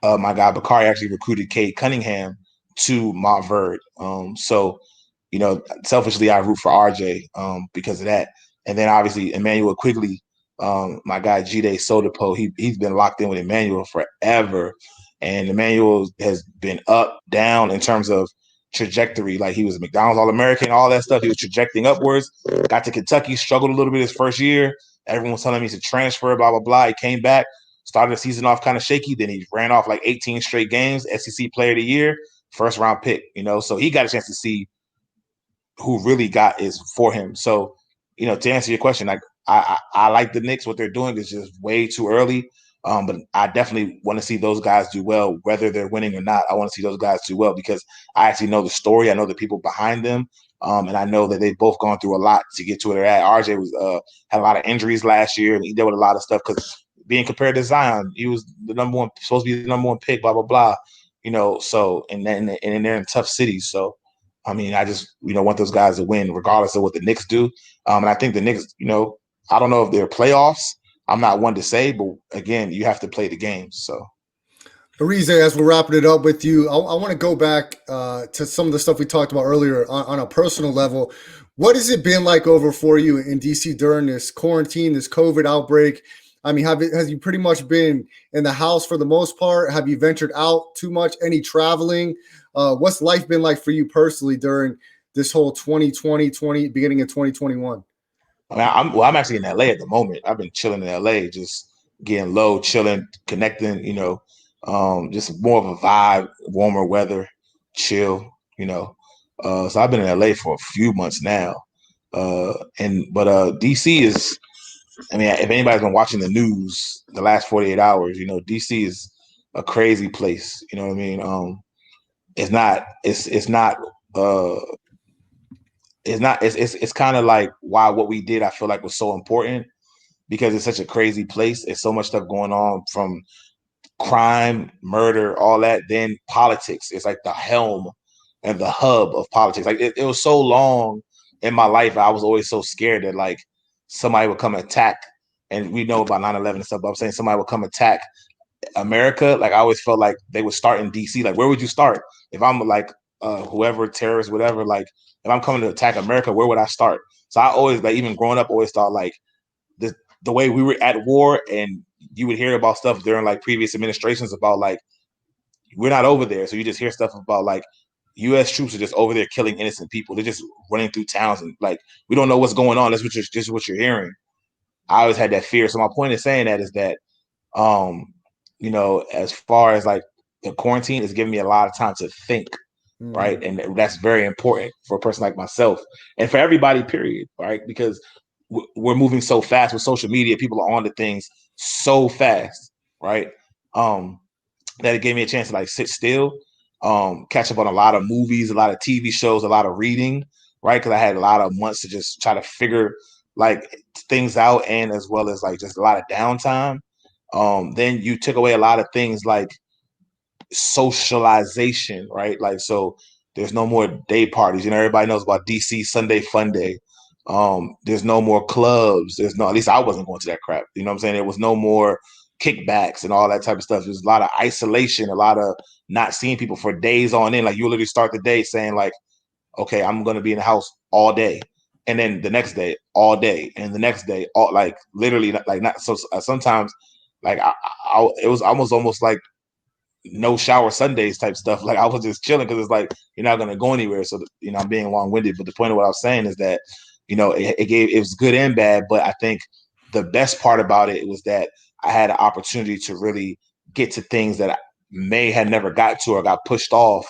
Speaker 6: my guy Bakari actually recruited Cade Cunningham to Montverde. So, selfishly I root for RJ because of that. And then obviously Emmanuel Quigley, my guy Jide Sodapo, he's been locked in with Emmanuel forever. And Emmanuel has been up, down in terms of trajectory. Like he was a McDonald's All-American, all that stuff. He was trajecting upwards. Got to Kentucky, struggled a little bit his first year. Everyone was telling me he's a transfer, blah, blah, blah. He came back, started the season off kind of shaky. Then he ran off like 18 straight games, SEC Player of the Year, first round pick, So he got a chance to see who really got is for him. So, to answer your question, like I like the Knicks. What they're doing is just way too early. But I definitely want to see those guys do well, whether they're winning or not. I want to see those guys do well because I actually know the story. I know the people behind them. And I know that they've both gone through a lot to get to where they're at. RJ had a lot of injuries last year, and he dealt with a lot of stuff because being compared to Zion, he was supposed to be the number 1 pick, blah, blah, blah. So and then they're in tough cities. So I mean, I just want those guys to win, regardless of what the Knicks do. And I think the Knicks, I don't know if they're playoffs. I'm not one to say, but again, you have to play the games. So,
Speaker 3: Arize, as we're wrapping it up with you, I want to go back to some of the stuff we talked about earlier on a personal level. What has it been like over for you in DC during this quarantine, this COVID outbreak? I mean, has you pretty much been in the house for the most part? Have you ventured out too much? Any traveling? What's life been like for you personally during this whole 2020, beginning of 2021?
Speaker 6: I mean, I'm actually in LA at the moment. I've been chilling in LA, just getting low, chilling, connecting. Just more of a vibe, warmer weather, chill. So I've been in LA for a few months now. But DC is. I mean, if anybody's been watching the news the last 48 hours, DC is a crazy place. You know what I mean? It's not. It's not. It's kind of like why what we did I feel like was so important because it's such a crazy place. There's so much stuff going on from crime, murder, all that. Then politics. It's like the helm and the hub of politics. Like it was so long in my life. I was always so scared that like somebody would come attack. And we know about 9/11 and stuff, but I'm saying somebody would come attack America. Like I always felt like they would start in DC. Like where would you start? If I'm like whoever, terrorist, whatever, like if I'm coming to attack America, where would I start? So I always like even growing up always thought like the way we were at war and you would hear about stuff during like previous administrations about like we're not over there. So you just hear stuff about like US troops are just over there killing innocent people. They're just running through towns and like we don't know what's going on. That's just what you're hearing. I always had that fear. So my point in saying that is that as far as like the quarantine is giving me a lot of time to think, right? And that's very important for a person like myself and for everybody, period, right? Because we're moving so fast with social media. People are on to things so fast, right? That it gave me a chance to like sit still, catch up on a lot of movies, a lot of TV shows, a lot of reading, right? Because I had a lot of months to just try to figure like things out and as well as like just a lot of downtime. Then you took away a lot of things like socialization, right? Like, so There's no more day parties. You know, everybody knows about DC Sunday Fun Day. There's no more clubs. There's no, at least I wasn't going to that crap. You know what I'm saying? There was no more kickbacks and all that type of stuff. There's a lot of isolation, a lot of not seeing people for days on end. Like you literally start the day saying like, okay, I'm going to be in the house all day. And then the next day, all day. And the next day, all like literally like not so sometimes like it was almost like no shower Sundays type stuff. Like I was just chilling because it's like you're not gonna go anywhere. So you know, I'm being long winded, but the point of what I was saying is that you know it was good and bad. But I think the best part about it was that I had an opportunity to really get to things that I may have never got to or got pushed off,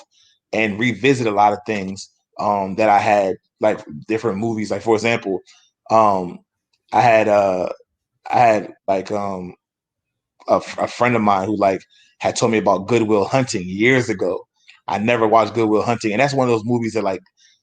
Speaker 6: and revisit a lot of things that I had like different movies. Like for example, I had like a friend of mine who like had told me about Good Will Hunting years ago. I never watched Good Will Hunting, and that's one of those movies that like,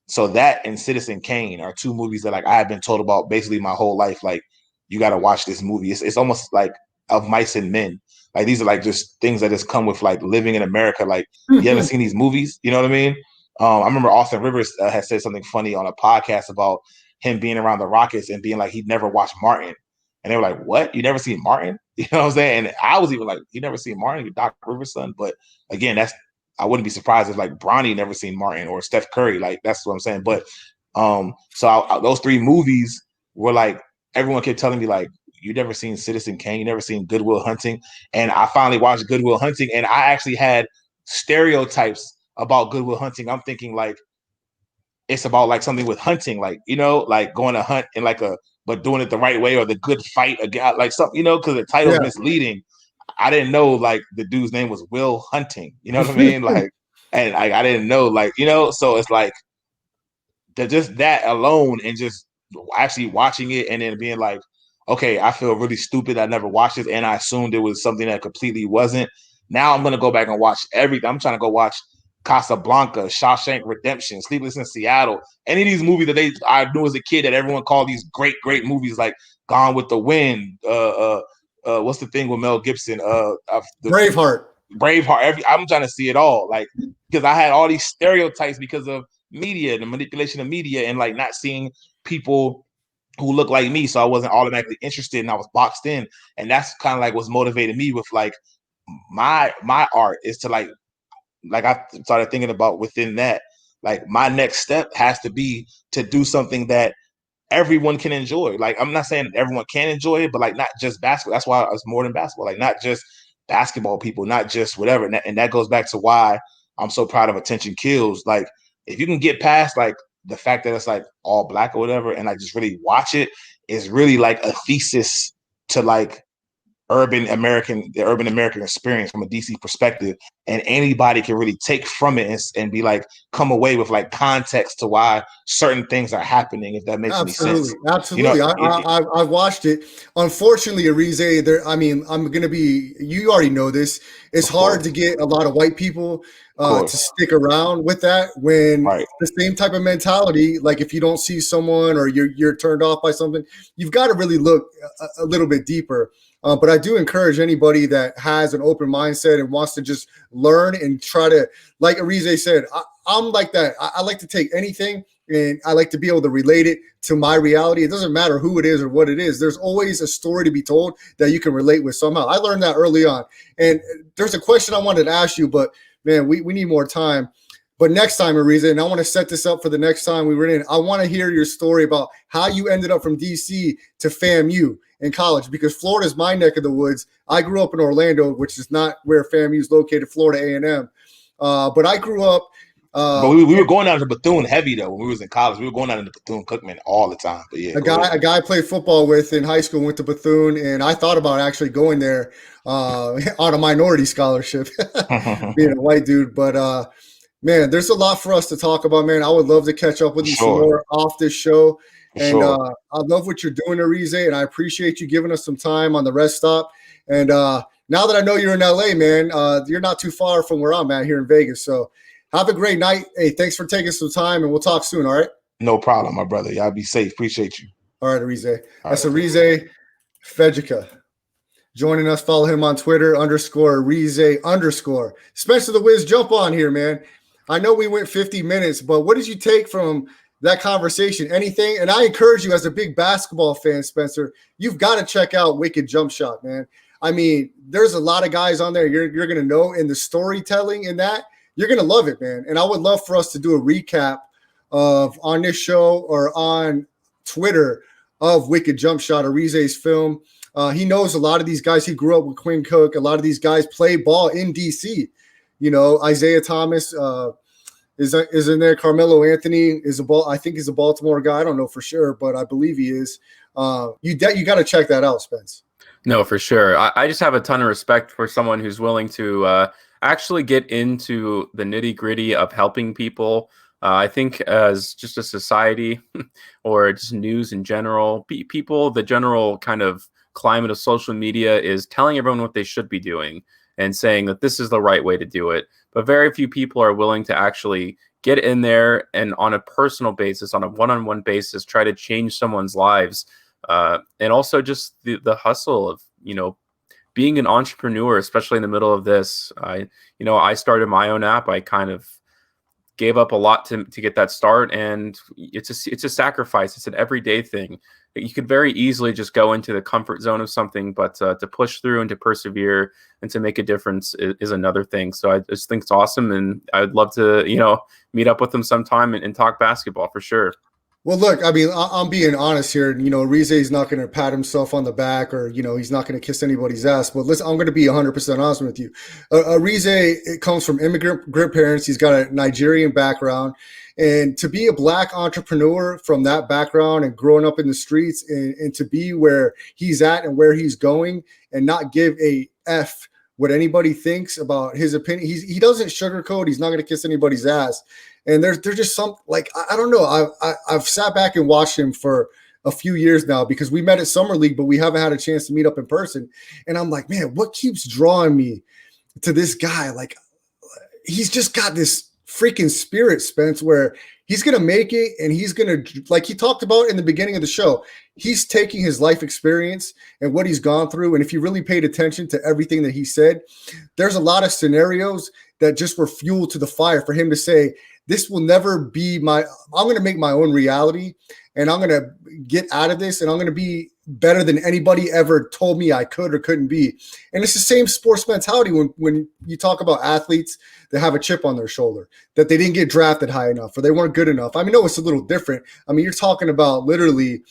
Speaker 6: so that and Citizen Kane are two movies that like I have been told about basically my whole life. Like, you got to watch this movie. It's almost like Of Mice and Men. Like these are like just things that just come with like living in America. Like you haven't seen these movies, you know what I mean? I remember Austin Rivers had said something funny on a podcast about him being around the Rockets and being like he'd never watched Martin. And they were like, "What? You never seen Martin?" You know what I'm saying? And I was even like, "You never seen Martin? You're Doc Rivers' son." But again, I wouldn't be surprised if like Bronny never seen Martin or Steph Curry. Like that's what I'm saying. But so those three movies were like everyone kept telling me like, "You never seen Citizen Kane? You never seen Good Will Hunting?" And I finally watched Good Will Hunting, and I actually had stereotypes about Good Will Hunting. I'm thinking like it's about like something with hunting, like, you know, like going to hunt in like but doing it the right way or the good fight again, like something, you know, because the title's misleading. I didn't know like the dude's name was Will Hunting, you know what I mean? Like, and like I didn't know, like, you know, so it's like just that alone and just actually watching it and then being like, okay, I feel really stupid. I never watched it, and I assumed it was something that completely wasn't. Now I'm gonna go back and watch everything. I'm trying to go watch Casablanca, Shawshank Redemption, Sleepless in Seattle, any of these movies that I knew as a kid that everyone called these great movies, like Gone with the Wind. What's the thing with Mel Gibson?
Speaker 3: Braveheart.
Speaker 6: I'm trying to see it all, like because I had all these stereotypes because of media, the manipulation of media, and like not seeing people who look like me, so I wasn't automatically interested, and I was boxed in, and that's kind of like what's motivated me with like my art is to like I started thinking about within that, like my next step has to be to do something that everyone can enjoy. Like I'm not saying everyone can enjoy it, but like not just basketball. That's why it's more than basketball. Like not just basketball people, not just whatever. And that goes back to why I'm so proud of Attention Kills. Like if you can get past like the fact that it's like all black or whatever, and like just really watch it, is really like a thesis to like the urban American experience from a DC perspective, and anybody can really take from it and be like come away with like context to why certain things are happening, if that makes any sense.
Speaker 3: Absolutely.
Speaker 6: You know,
Speaker 3: I've watched it. Unfortunately, Arize, I'm gonna be. You already know this. It's hard to get a lot of white people to stick around with that when the same type of mentality. Like if you don't see someone or you're turned off by something, you've got to really look a little bit deeper. But I do encourage anybody that has an open mindset and wants to just learn and try to, like Arize said, I'm like that. I like to take anything and I like to be able to relate it to my reality. It doesn't matter who it is or what it is. There's always a story to be told that you can relate with somehow. I learned that early on. And there's a question I wanted to ask you, but man, we need more time. But next time, Arize, and I want to set this up for the next time we were in, I want to hear your story about how you ended up from DC to FAMU in college, because Florida is my neck of the woods. I grew up in Orlando, which is not where FAMU is located, Florida A&M. But I grew up.
Speaker 6: But we were going down to Bethune heavy though when we was in college. We were going down to Bethune-Cookman all the time. But yeah,
Speaker 3: a guy I played football with in high school went to Bethune, and I thought about actually going there on a minority scholarship, being a white dude. But man, there's a lot for us to talk about, man. I would love to catch up with you some more off this show. And I love what you're doing, Arize, and I appreciate you giving us some time on the rest stop. And now that I know you're in LA, man, you're not too far from where I'm at here in Vegas. So have a great night. Hey, thanks for taking some time, and we'll talk soon, all right?
Speaker 6: No problem, my brother. Y'all be safe. Appreciate you.
Speaker 3: All right, Arize. That's Arize Ifejika. Joining us, follow him on Twitter, _Arize_. Spencer the Wiz, jump on here, man. I know we went 50 minutes, but what did you take from that conversation? Anything? And I encourage you, as a big basketball fan, Spencer, you've got to check out Wicked Jump Shot, man. I mean, there's a lot of guys on there you're going to know, in the storytelling in that. You're going to love it, man. And I would love for us to do a recap of, on this show or on Twitter, of Wicked Jump Shot, Arize's film. He knows a lot of these guys. He grew up with Quinn Cook. A lot of these guys play ball in D.C. You know, Isaiah Thomas is in there. Carmelo Anthony I think he's a Baltimore guy. I don't know for sure, but I believe he is. You got to check that out, Spence.
Speaker 8: No, for sure. I just have a ton of respect for someone who's willing to actually get into the nitty gritty of helping people. I think as just a society or just news in general, people, the general kind of climate of social media is telling everyone what they should be doing and saying that this is the right way to do it. But very few people are willing to actually get in there and on a personal basis, on a one-on-one basis, try to change someone's lives. And also just the hustle of, being an entrepreneur, especially in the middle of this. I started my own app. I kind of gave up a lot to get that start, and it's a sacrifice. It's an everyday thing. You could very easily just go into the comfort zone of something, but to push through and to persevere and to make a difference is another thing. So I just think it's awesome, and I would love to, meet up with them sometime and talk basketball for sure.
Speaker 3: Well, look, I mean, I'm being honest here. Arize is not going to pat himself on the back, or, he's not going to kiss anybody's ass. But listen, I'm going to be 100% honest with you. Arize, it comes from immigrant parents. He's got a Nigerian background. And to be a Black entrepreneur from that background and growing up in the streets, and to be where he's at and where he's going, and not give a F what anybody thinks about his opinion. He doesn't sugarcoat. He's not going to kiss anybody's ass. And there's just some, like, I don't know. I've sat back and watched him for a few years now, because we met at Summer League, but we haven't had a chance to meet up in person. And I'm like, man, what keeps drawing me to this guy? Like, he's just got this freaking spirit, Spence, where he's going to make it, and he's going to, like he talked about in the beginning of the show, he's taking his life experience and what he's gone through. And if you really paid attention to everything that he said, there's a lot of scenarios that just were fuel to the fire for him to say, this will never be I'm going to make my own reality, and I'm going to get out of this, and I'm going to be better than anybody ever told me I could or couldn't be. And it's the same sports mentality when you talk about athletes that have a chip on their shoulder, that they didn't get drafted high enough or they weren't good enough. I mean, no, it's a little different. I mean, you're talking about literally,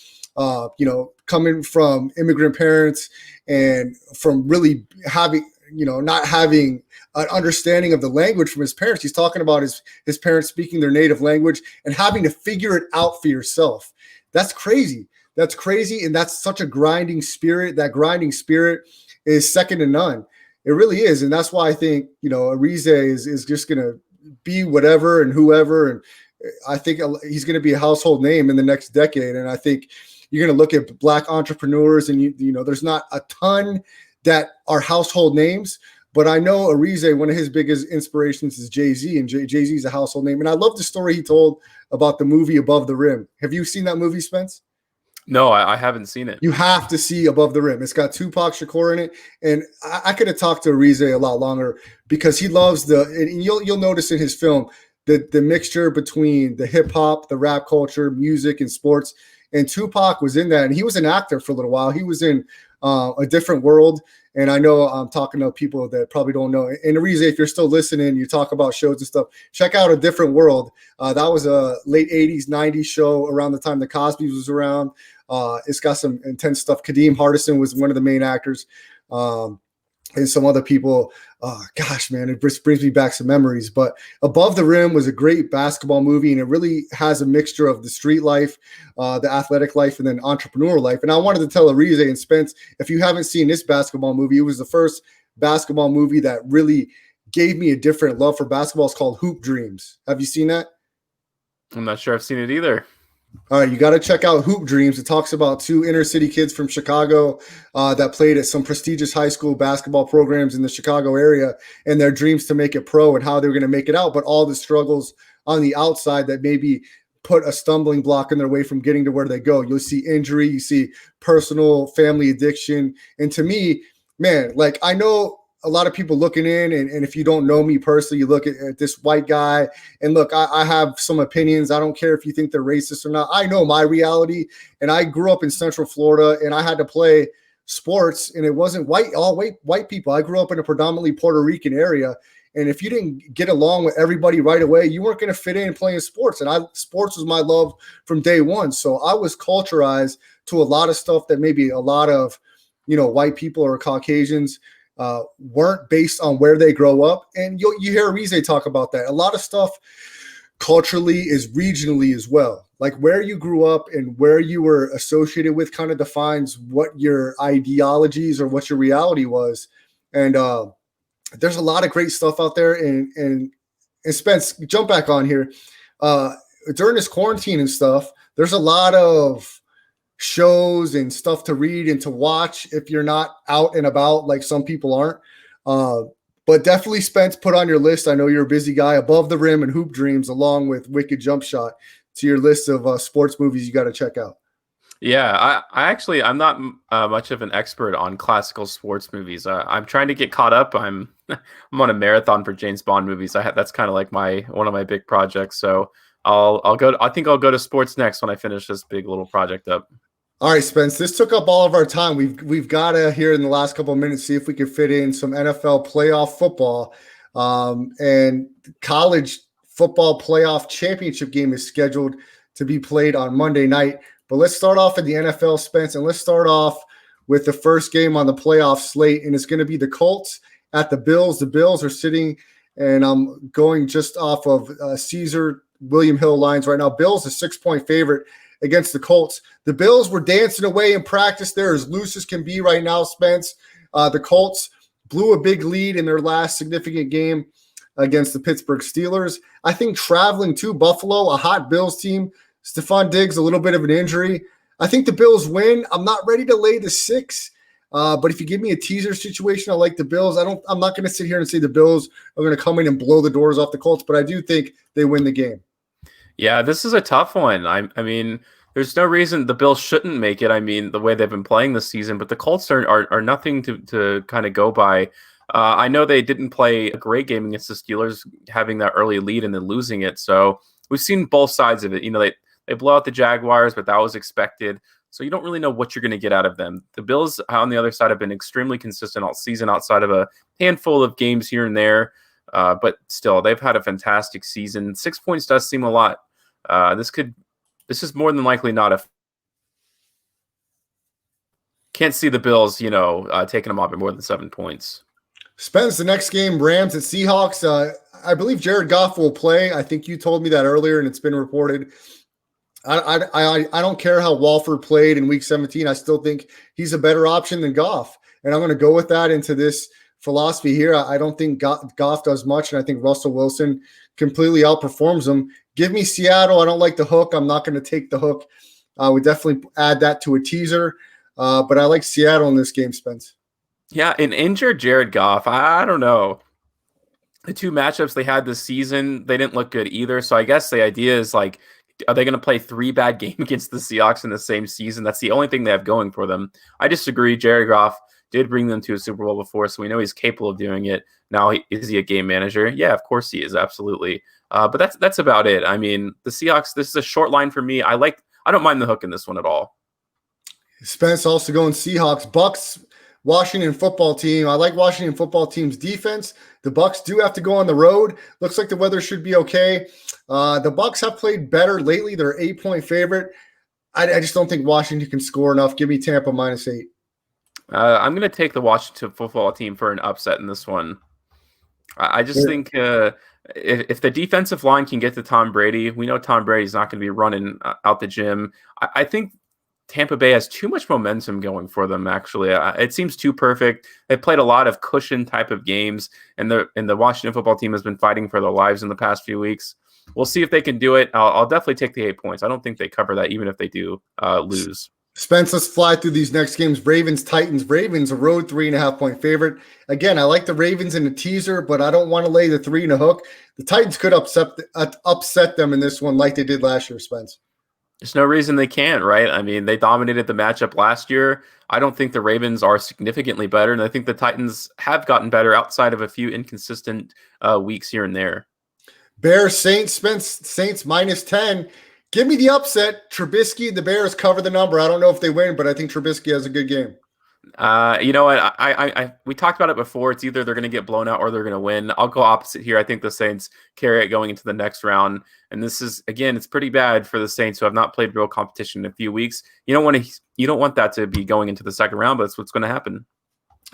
Speaker 3: coming from immigrant parents and from really having, not having an understanding of the language from his parents. He's talking about his parents speaking their native language and having to figure it out for yourself. That's crazy. That's crazy. And that's such a grinding spirit. That grinding spirit is second to none. It really is. And that's why I think, Arize is just going to be whatever and whoever. And I think he's going to be a household name in the next decade. And I think you're going to look at Black entrepreneurs, and, there's not a ton that are household names. But I know Arize, one of his biggest inspirations is Jay-Z, and Jay-Z is a household name. And I love the story he told about the movie Above the Rim. Have you seen that movie, Spence?
Speaker 8: No, I haven't seen it.
Speaker 3: You have to see Above the Rim. It's got Tupac Shakur in it. And I could have talked to Arize a lot longer, because he loves and you'll notice in his film, the mixture between the hip hop, the rap culture, music, and sports. And Tupac was in that. And he was an actor for a little while. He was in A Different World. And I know I'm talking to people that probably don't know. And Arize, if you're still listening, you talk about shows and stuff, check out A Different World. That was a late 80s, 90s show around the time the Cosbys was around. It's got some intense stuff. Kadeem Hardison was one of the main actors. And some other people. Gosh, man, it just brings me back some memories. But Above the Rim was a great basketball movie, and it really has a mixture of the street life, the athletic life, and then entrepreneur life. And I wanted to tell Arize and Spence, if you haven't seen this basketball movie, it was the first basketball movie that really gave me a different love for basketball. It's called Hoop Dreams. Have you seen that?
Speaker 8: I'm not sure I've seen it either.
Speaker 3: All right, you got to check out Hoop Dreams. It talks about two inner city kids from Chicago that played at some prestigious high school basketball programs in the Chicago area, and their dreams to make it pro and how they were going to make it out, but all the struggles on the outside that maybe put a stumbling block in their way from getting to where they go. You'll see injury, you see personal family addiction. And to me, man, like I know a lot of people looking in, and if you don't know me personally, you look at this white guy, and look, I have some opinions. I don't care if you think they're racist or not. I know my reality, and I grew up in Central Florida, and I had to play sports, and it wasn't all white people. I grew up in a predominantly Puerto Rican area, and if you didn't get along with everybody right away, you weren't going to fit in playing sports. And sports was my love from day one. So I was culturized to a lot of stuff that maybe a lot of, white people or Caucasians weren't, based on where they grow up. And you hear Arize talk about that. A lot of stuff culturally is regionally as well. Like where you grew up and where you were associated with kind of defines what your ideologies or what your reality was. And there's a lot of great stuff out there. And Spence, jump back on here. During this quarantine and stuff, there's a lot of shows and stuff to read and to watch if you're not out and about like some people aren't. But definitely, Spence, put on your list. I know you're a busy guy. Above the Rim and Hoop Dreams, along with Wicked Jump Shot, to your list of sports movies you got to check out.
Speaker 8: Yeah, I'm not much of an expert on classical sports movies. I'm trying to get caught up. I'm on a marathon for James Bond movies. That's kind of like one of my big projects. So I'll go. I think I'll go to sports next when I finish this big little project up.
Speaker 3: All right, Spence, this took up all of our time. We've got to, here in the last couple of minutes, see if we can fit in some NFL playoff football. And college football playoff championship game is scheduled to be played on Monday night. But let's start off in the NFL, Spence, and let's start off with the first game on the playoff slate, and it's going to be the Colts at the Bills. The Bills are sitting, and I'm going just off of Caesar William Hill lines right now. Bills a 6-point favorite against the Colts. The Bills were dancing away in practice. They're as loose as can be right now, Spence. The Colts blew a big lead in their last significant game against the Pittsburgh Steelers. I think traveling to Buffalo, a hot Bills team, Stephon Diggs, a little bit of an injury. I think the Bills win. I'm not ready to lay the 6, but if you give me a teaser situation, I like the Bills. I'm not going to sit here and say the Bills are going to come in and blow the doors off the Colts, but I do think they win the game.
Speaker 8: Yeah, this is a tough one. I mean, there's no reason the Bills shouldn't make it. I mean, the way they've been playing this season, but the Colts are nothing to kind of go by. I know they didn't play a great game against the Steelers, having that early lead and then losing it. So we've seen both sides of it. They blow out the Jaguars, but that was expected. So you don't really know what you're going to get out of them. The Bills on the other side have been extremely consistent all season outside of a handful of games here and there. But still, they've had a fantastic season. 6 points does seem a lot. This is more than likely not a. Can't see the Bills, taking them off at more than 7 points.
Speaker 3: Spence, the next game, Rams at Seahawks. I believe Jared Goff will play. I think you told me that earlier, and it's been reported. I don't care how Walford played in Week 17. I still think he's a better option than Goff, and I'm going to go with that into this philosophy here. I don't think Goff does much, and I think Russell Wilson completely outperforms him. Give me Seattle. I don't like the hook. I'm not going to take the hook. I would definitely add that to a teaser, but I like Seattle in this game, Spence.
Speaker 8: Yeah, an injured Jared Goff, I don't know. The two matchups they had this season, they didn't look good either. So I guess the idea is like, are they going to play 3 bad games against the Seahawks in the same season? That's the only thing they have going for them. I disagree. Jared Goff did bring them to a Super Bowl before, so we know he's capable of doing it. Now, is he a game manager? Yeah, of course he is, absolutely. But that's about it. I mean, the Seahawks, this is a short line for me. I don't mind the hook in this one at all.
Speaker 3: Spence also going Seahawks. Bucks, Washington football team. I like Washington football team's defense. The Bucks do have to go on the road. Looks like the weather should be okay. The Bucks have played better lately. They're 8-point favorite. I just don't think Washington can score enough. Give me Tampa -8.
Speaker 8: I'm going to take the Washington football team for an upset in this one. I just think if the defensive line can get to Tom Brady, we know Tom Brady's not going to be running out the gym. I think Tampa Bay has too much momentum going for them, actually. It seems too perfect. They've played a lot of cushion type of games, and the Washington football team has been fighting for their lives in the past few weeks. We'll see if they can do it. I'll definitely take the 8 points. I don't think they cover that, even if they do lose.
Speaker 3: Spence, let's fly through these next games. Ravens, Titans. Ravens, a road 3.5-point favorite. Again, I like the Ravens in the teaser, but I don't want to lay the 3 in a hook. The Titans could upset them in this one like they did last year, Spence.
Speaker 8: There's no reason they can't, right? I mean, they dominated the matchup last year. I don't think the Ravens are significantly better, and I think the Titans have gotten better outside of a few inconsistent weeks here and there.
Speaker 3: Bears, Saints, Saints -10. Give me the upset. Trubisky, the Bears cover the number. I don't know if they win, but I think Trubisky has a good game.
Speaker 8: You know what? We talked about it before. It's either they're going to get blown out or they're going to win. I'll go opposite here. I think the Saints carry it going into the next round. And this is, again, it's pretty bad for the Saints who have not played real competition in a few weeks. You don't want that to be going into the second round, but that's what's going to happen.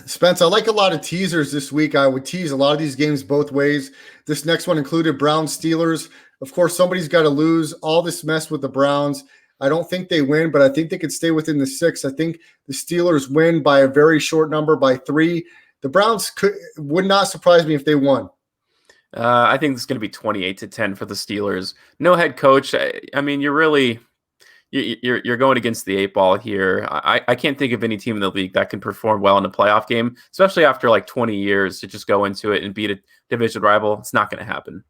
Speaker 3: Spence, I like a lot of teasers this week. I would tease a lot of these games both ways. This next one included Browns Steelers. Of course, somebody's got to lose. All this mess with the Browns. I don't think they win, but I think they could stay within the 6. I think the Steelers win by a very short number, by 3. The Browns would not surprise me if they won.
Speaker 8: I think it's going to be 28-10 for the Steelers. No head coach. I mean, you're going against the 8 ball here. I can't think of any team in the league that can perform well in a playoff game, especially after like 20 years to just go into it and beat a division rival. It's not going to happen.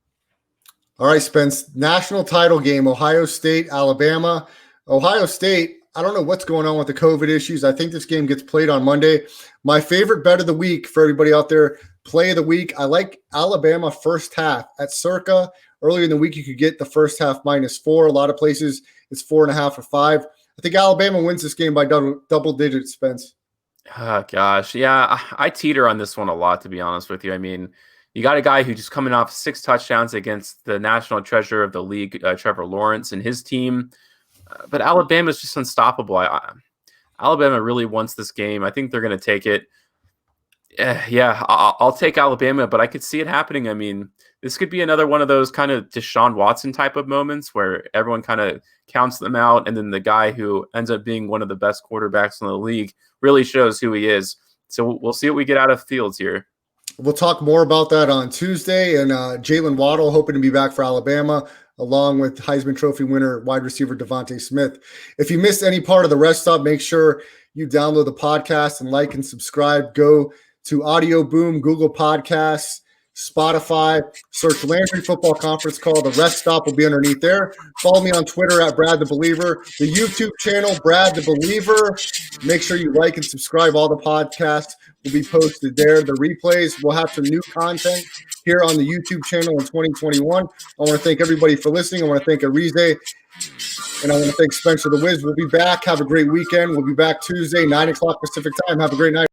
Speaker 3: All right, Spence, national title game, Ohio State, Alabama. Ohio State, I don't know what's going on with the COVID issues. I think this game gets played on Monday. My favorite bet of the week for everybody out there, play of the week. I like Alabama first half at Circa. Earlier in the week, you could get the first half -4. A lot of places, it's 4.5 or 5. I think Alabama wins this game by double digits, Spence.
Speaker 8: Oh, gosh. Yeah, I teeter on this one a lot, to be honest with you. I mean, you got a guy who just coming off 6 touchdowns against the national treasure of the league, Trevor Lawrence, and his team. But Alabama is just unstoppable. Alabama really wants this game. I think they're going to take it. Yeah, I'll take Alabama, but I could see it happening. I mean, this could be another one of those kind of Deshaun Watson type of moments where everyone kind of counts them out, and then the guy who ends up being one of the best quarterbacks in the league really shows who he is. So we'll see what we get out of Fields here.
Speaker 3: We'll talk more about that on Tuesday, and Jalen Waddle hoping to be back for Alabama, along with Heisman Trophy winner wide receiver Devontae Smith. If you missed any part of the Rest Stop, make sure you download the podcast and like and subscribe. Go to Audio Boom, Google Podcasts, Spotify. Search Landry Football Conference Call. The Rest Stop will be underneath there. Follow me on Twitter at Brad the Believer. The YouTube channel, Brad the Believer. Make sure you like and subscribe. All the podcasts will be posted there. The replays, we'll have some new content here on the YouTube channel in 2021. I want to thank everybody for listening. I want to thank Arize, and I want to thank Spencer the Wiz. We'll be back. Have a great weekend. We'll be back Tuesday, 9 o'clock Pacific time. Have a great night.